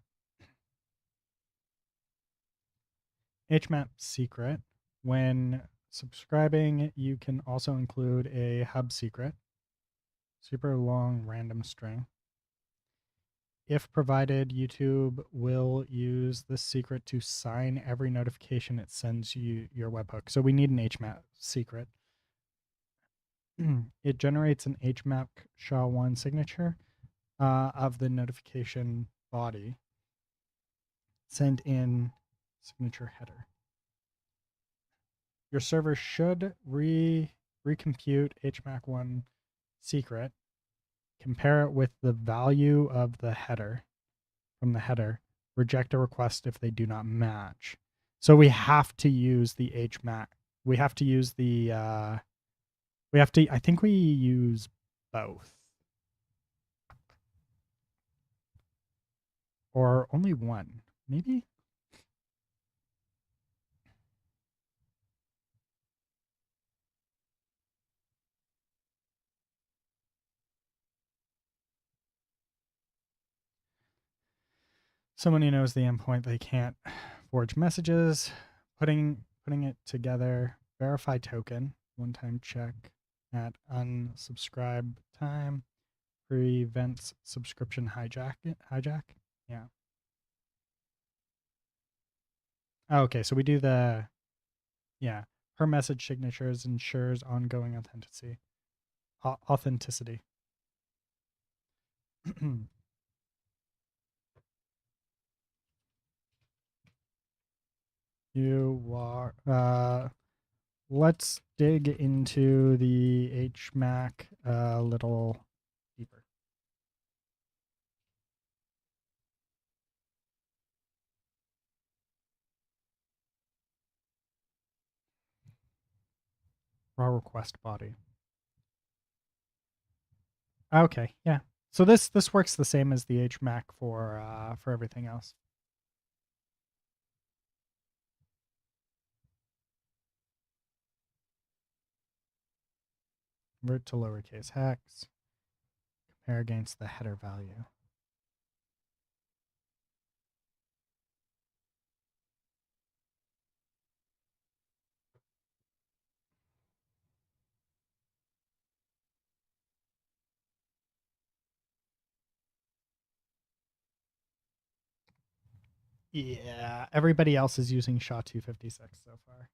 HMAP secret. When subscribing, you can also include a hub secret. Super long random string. If provided, YouTube will use this secret to sign every notification it sends you your webhook. So we need an HMAP secret. It generates an HMAP SHA-1 signature of the notification body sent in signature header. Your server should recompute HMAC1 secret, compare it with the value of the header from the header, reject a request if they do not match. So we have to use the HMAC. We have to use the, I think we use both. Or only one, maybe? Someone who knows the endpoint, they can't forge messages. Putting it together, verify token, one-time check at unsubscribe time, prevents subscription hijack. Yeah. Oh, okay, so we do the, yeah, per message signatures ensures ongoing authenticity. You are, let's dig into the HMAC a little deeper. Raw request body. Okay, yeah. So this works the same as the HMAC for everything else. Convert to lowercase hex. Compare against the header value. Yeah, everybody else is using SHA-256 so far.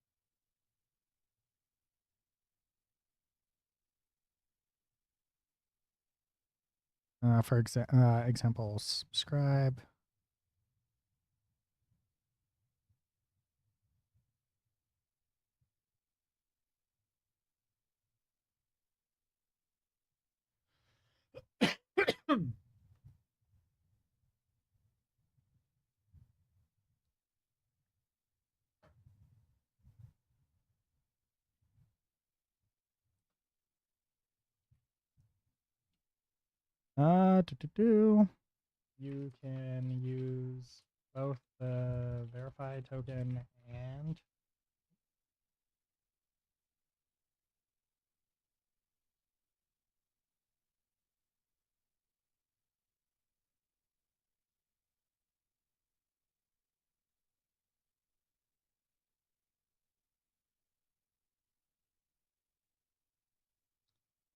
For example, subscribe. You can use both the verify token and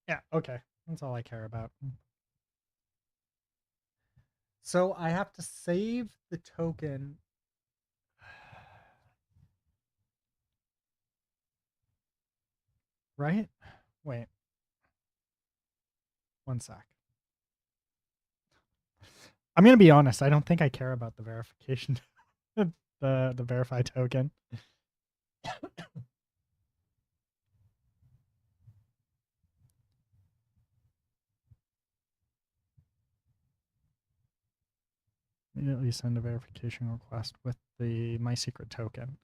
yeah, okay. That's all I care about. So I have to save the token. Right? Wait. One sec. I'm gonna be honest. I don't think I care about the verification, the verify token. Immediately send a verification request with the my secret token.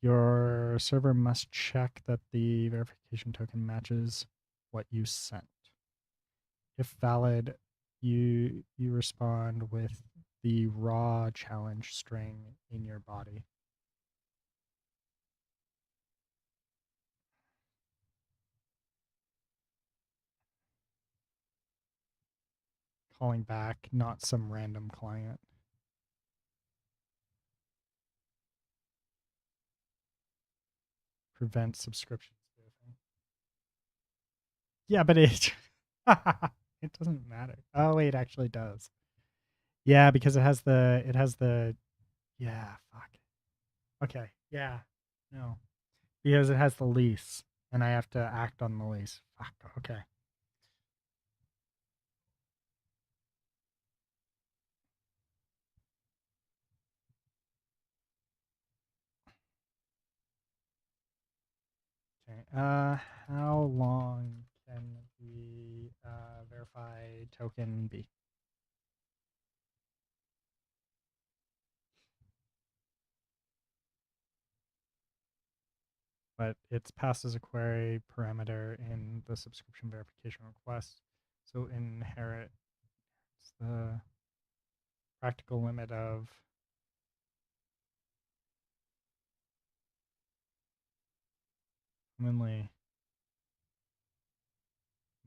Your server must check that the verification token matches what you sent. If valid, you respond with the raw challenge string in your body. Calling back, not some random client. Prevent subscription spoofing. Yeah, but it it doesn't matter. Oh wait, it actually does. Yeah, because it has the yeah, fuck. Okay, yeah. No. Because it has the lease and I have to act on the lease. Fuck. Okay. Okay. How long can the verify token be? But it's passed as a query parameter in the subscription verification request. So inherit the practical limit of commonly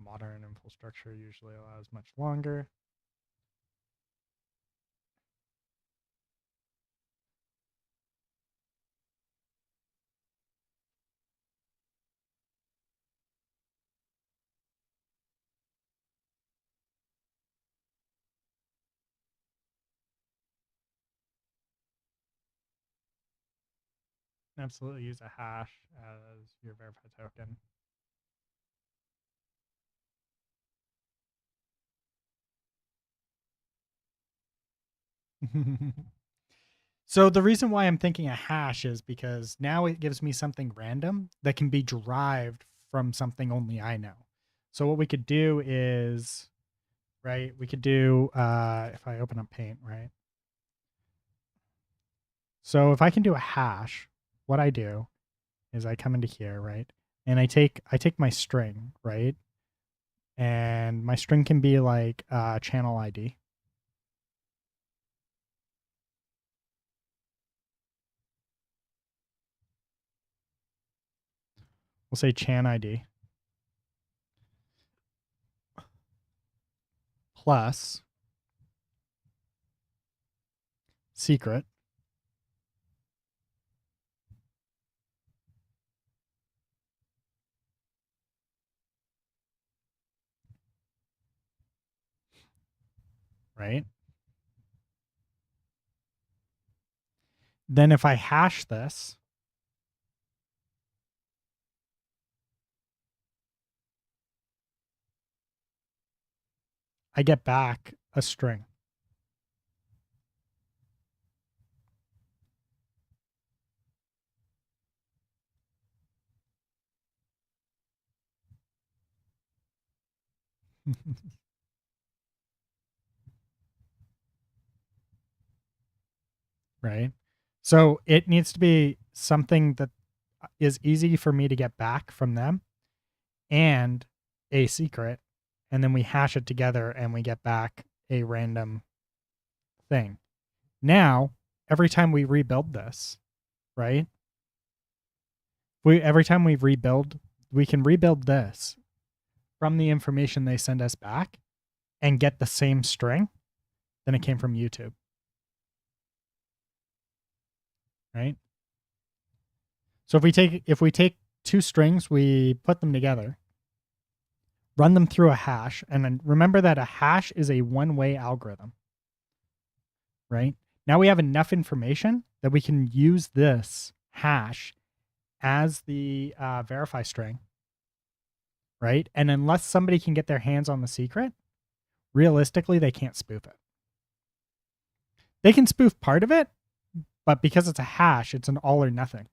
modern infrastructure usually allows much longer. Absolutely use a hash as your verify token. So the reason why I'm thinking a hash is because now it gives me something random that can be derived from something only I know. So what we could do is, right, we could do if I open up Paint, right? So if I can do a hash, what I do is I come into here, right? And I take my string, right? And my string can be like channel ID. We'll say chan ID plus secret, right? Then if I hash this, I get back a string. Right? So it needs to be something that is easy for me to get back from them and a secret and then we hash it together and we get back a random thing. Now, every time we rebuild this, right? Every time we rebuild, we can rebuild this from the information they send us back and get the same string than it came from YouTube. Right? So if we take two strings, we put them together, run them through a hash, and then remember that a hash is a one-way algorithm. Right? Now we have enough information that we can use this hash as the verify string. Right? And unless somebody can get their hands on the secret, realistically, they can't spoof it. They can spoof part of it, but because it's a hash, it's an all or nothing.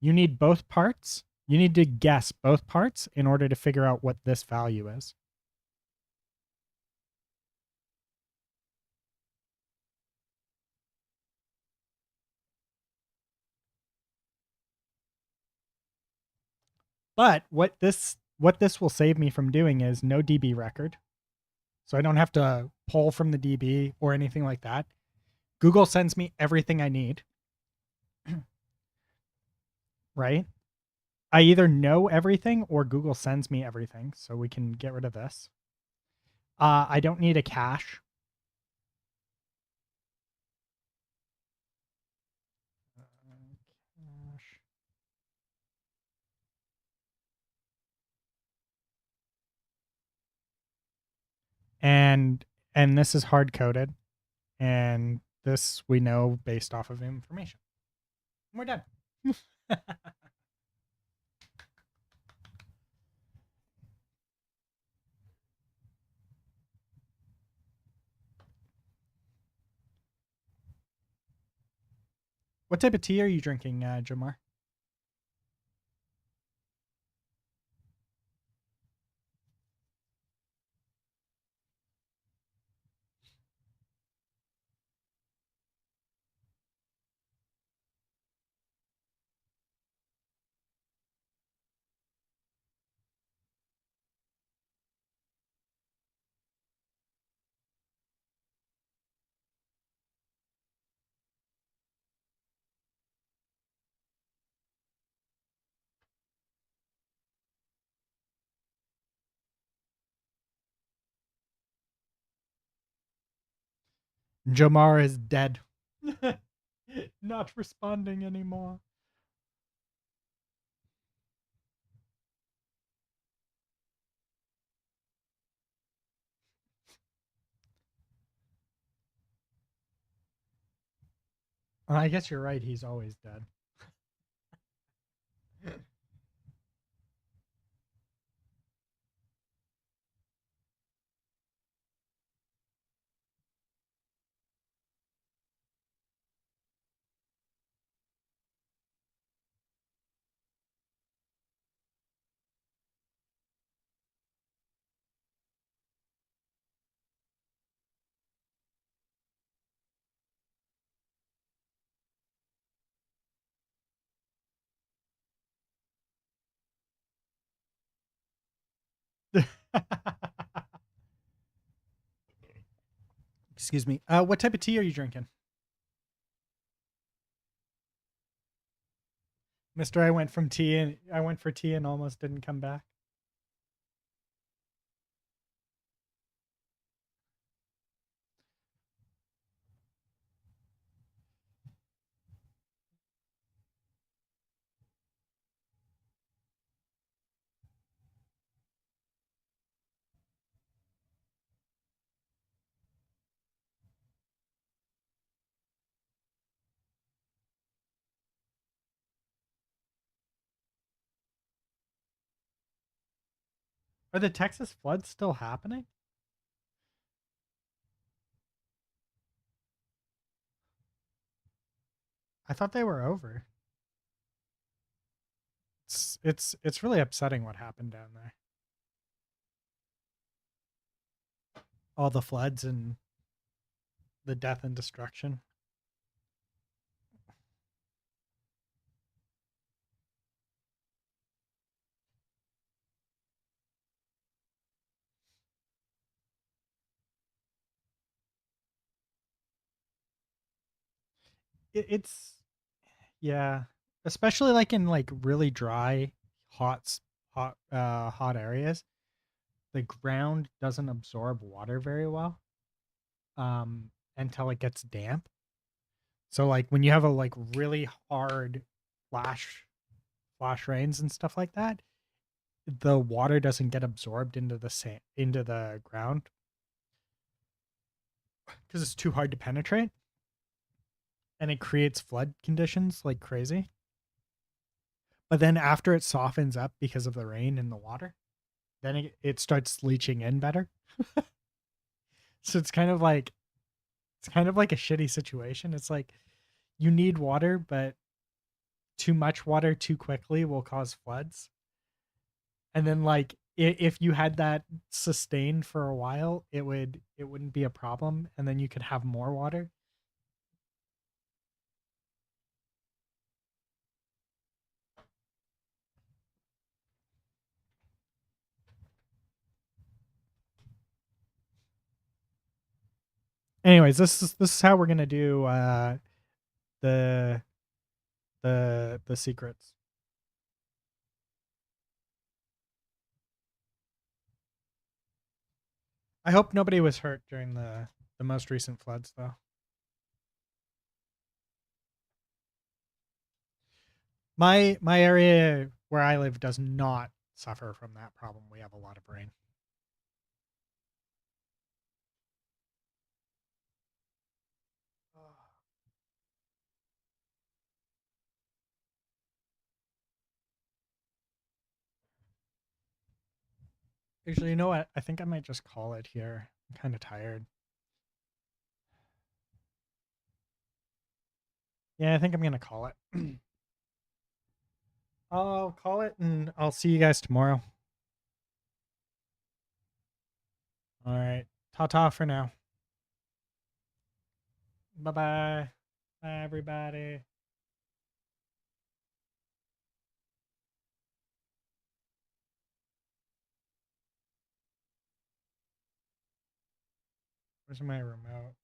You need both parts. You need to guess both parts in order to figure out what this value is. But what this will save me from doing is no DB record. So I don't have to pull from the DB or anything like that. Google sends me everything I need. Right? I either know everything or Google sends me everything. So we can get rid of this. I don't need a cache. And this is hard coded, and this we know based off of information. We're done. What type of tea are you drinking, Jamar? Jamar is dead. Not responding anymore. I guess you're right. He's always dead. Excuse me. What type of tea are you drinking? Mister, I went for tea and almost didn't come back. Are the Texas floods still happening? I thought they were over. It's really upsetting what happened down there. All the floods and the death and destruction. it's yeah, especially like in like really dry, hot areas. The ground doesn't absorb water very well until it gets damp. So like when you have a like really hard flash rains and stuff like that, the water doesn't get absorbed into the into the ground because it's too hard to penetrate, and it creates flood conditions like crazy. But then after it softens up because of the rain and the water, then it starts leaching in better. So it's kind of like a shitty situation. It's like you need water, but too much water too quickly will cause floods. And then like if you had that sustained for a while, it wouldn't be a problem, and then you could have more water. Anyways, this is how we're gonna do the the secrets. I hope nobody was hurt during the most recent floods, though. My area where I live does not suffer from that problem. We have a lot of rain. Actually, you know what? I think I might just call it here. I'm kind of tired. Yeah, I think I'm gonna call it. I'll call it, and I'll see you guys tomorrow. All right. Ta ta for now. Bye bye. Bye, everybody. Where's my remote?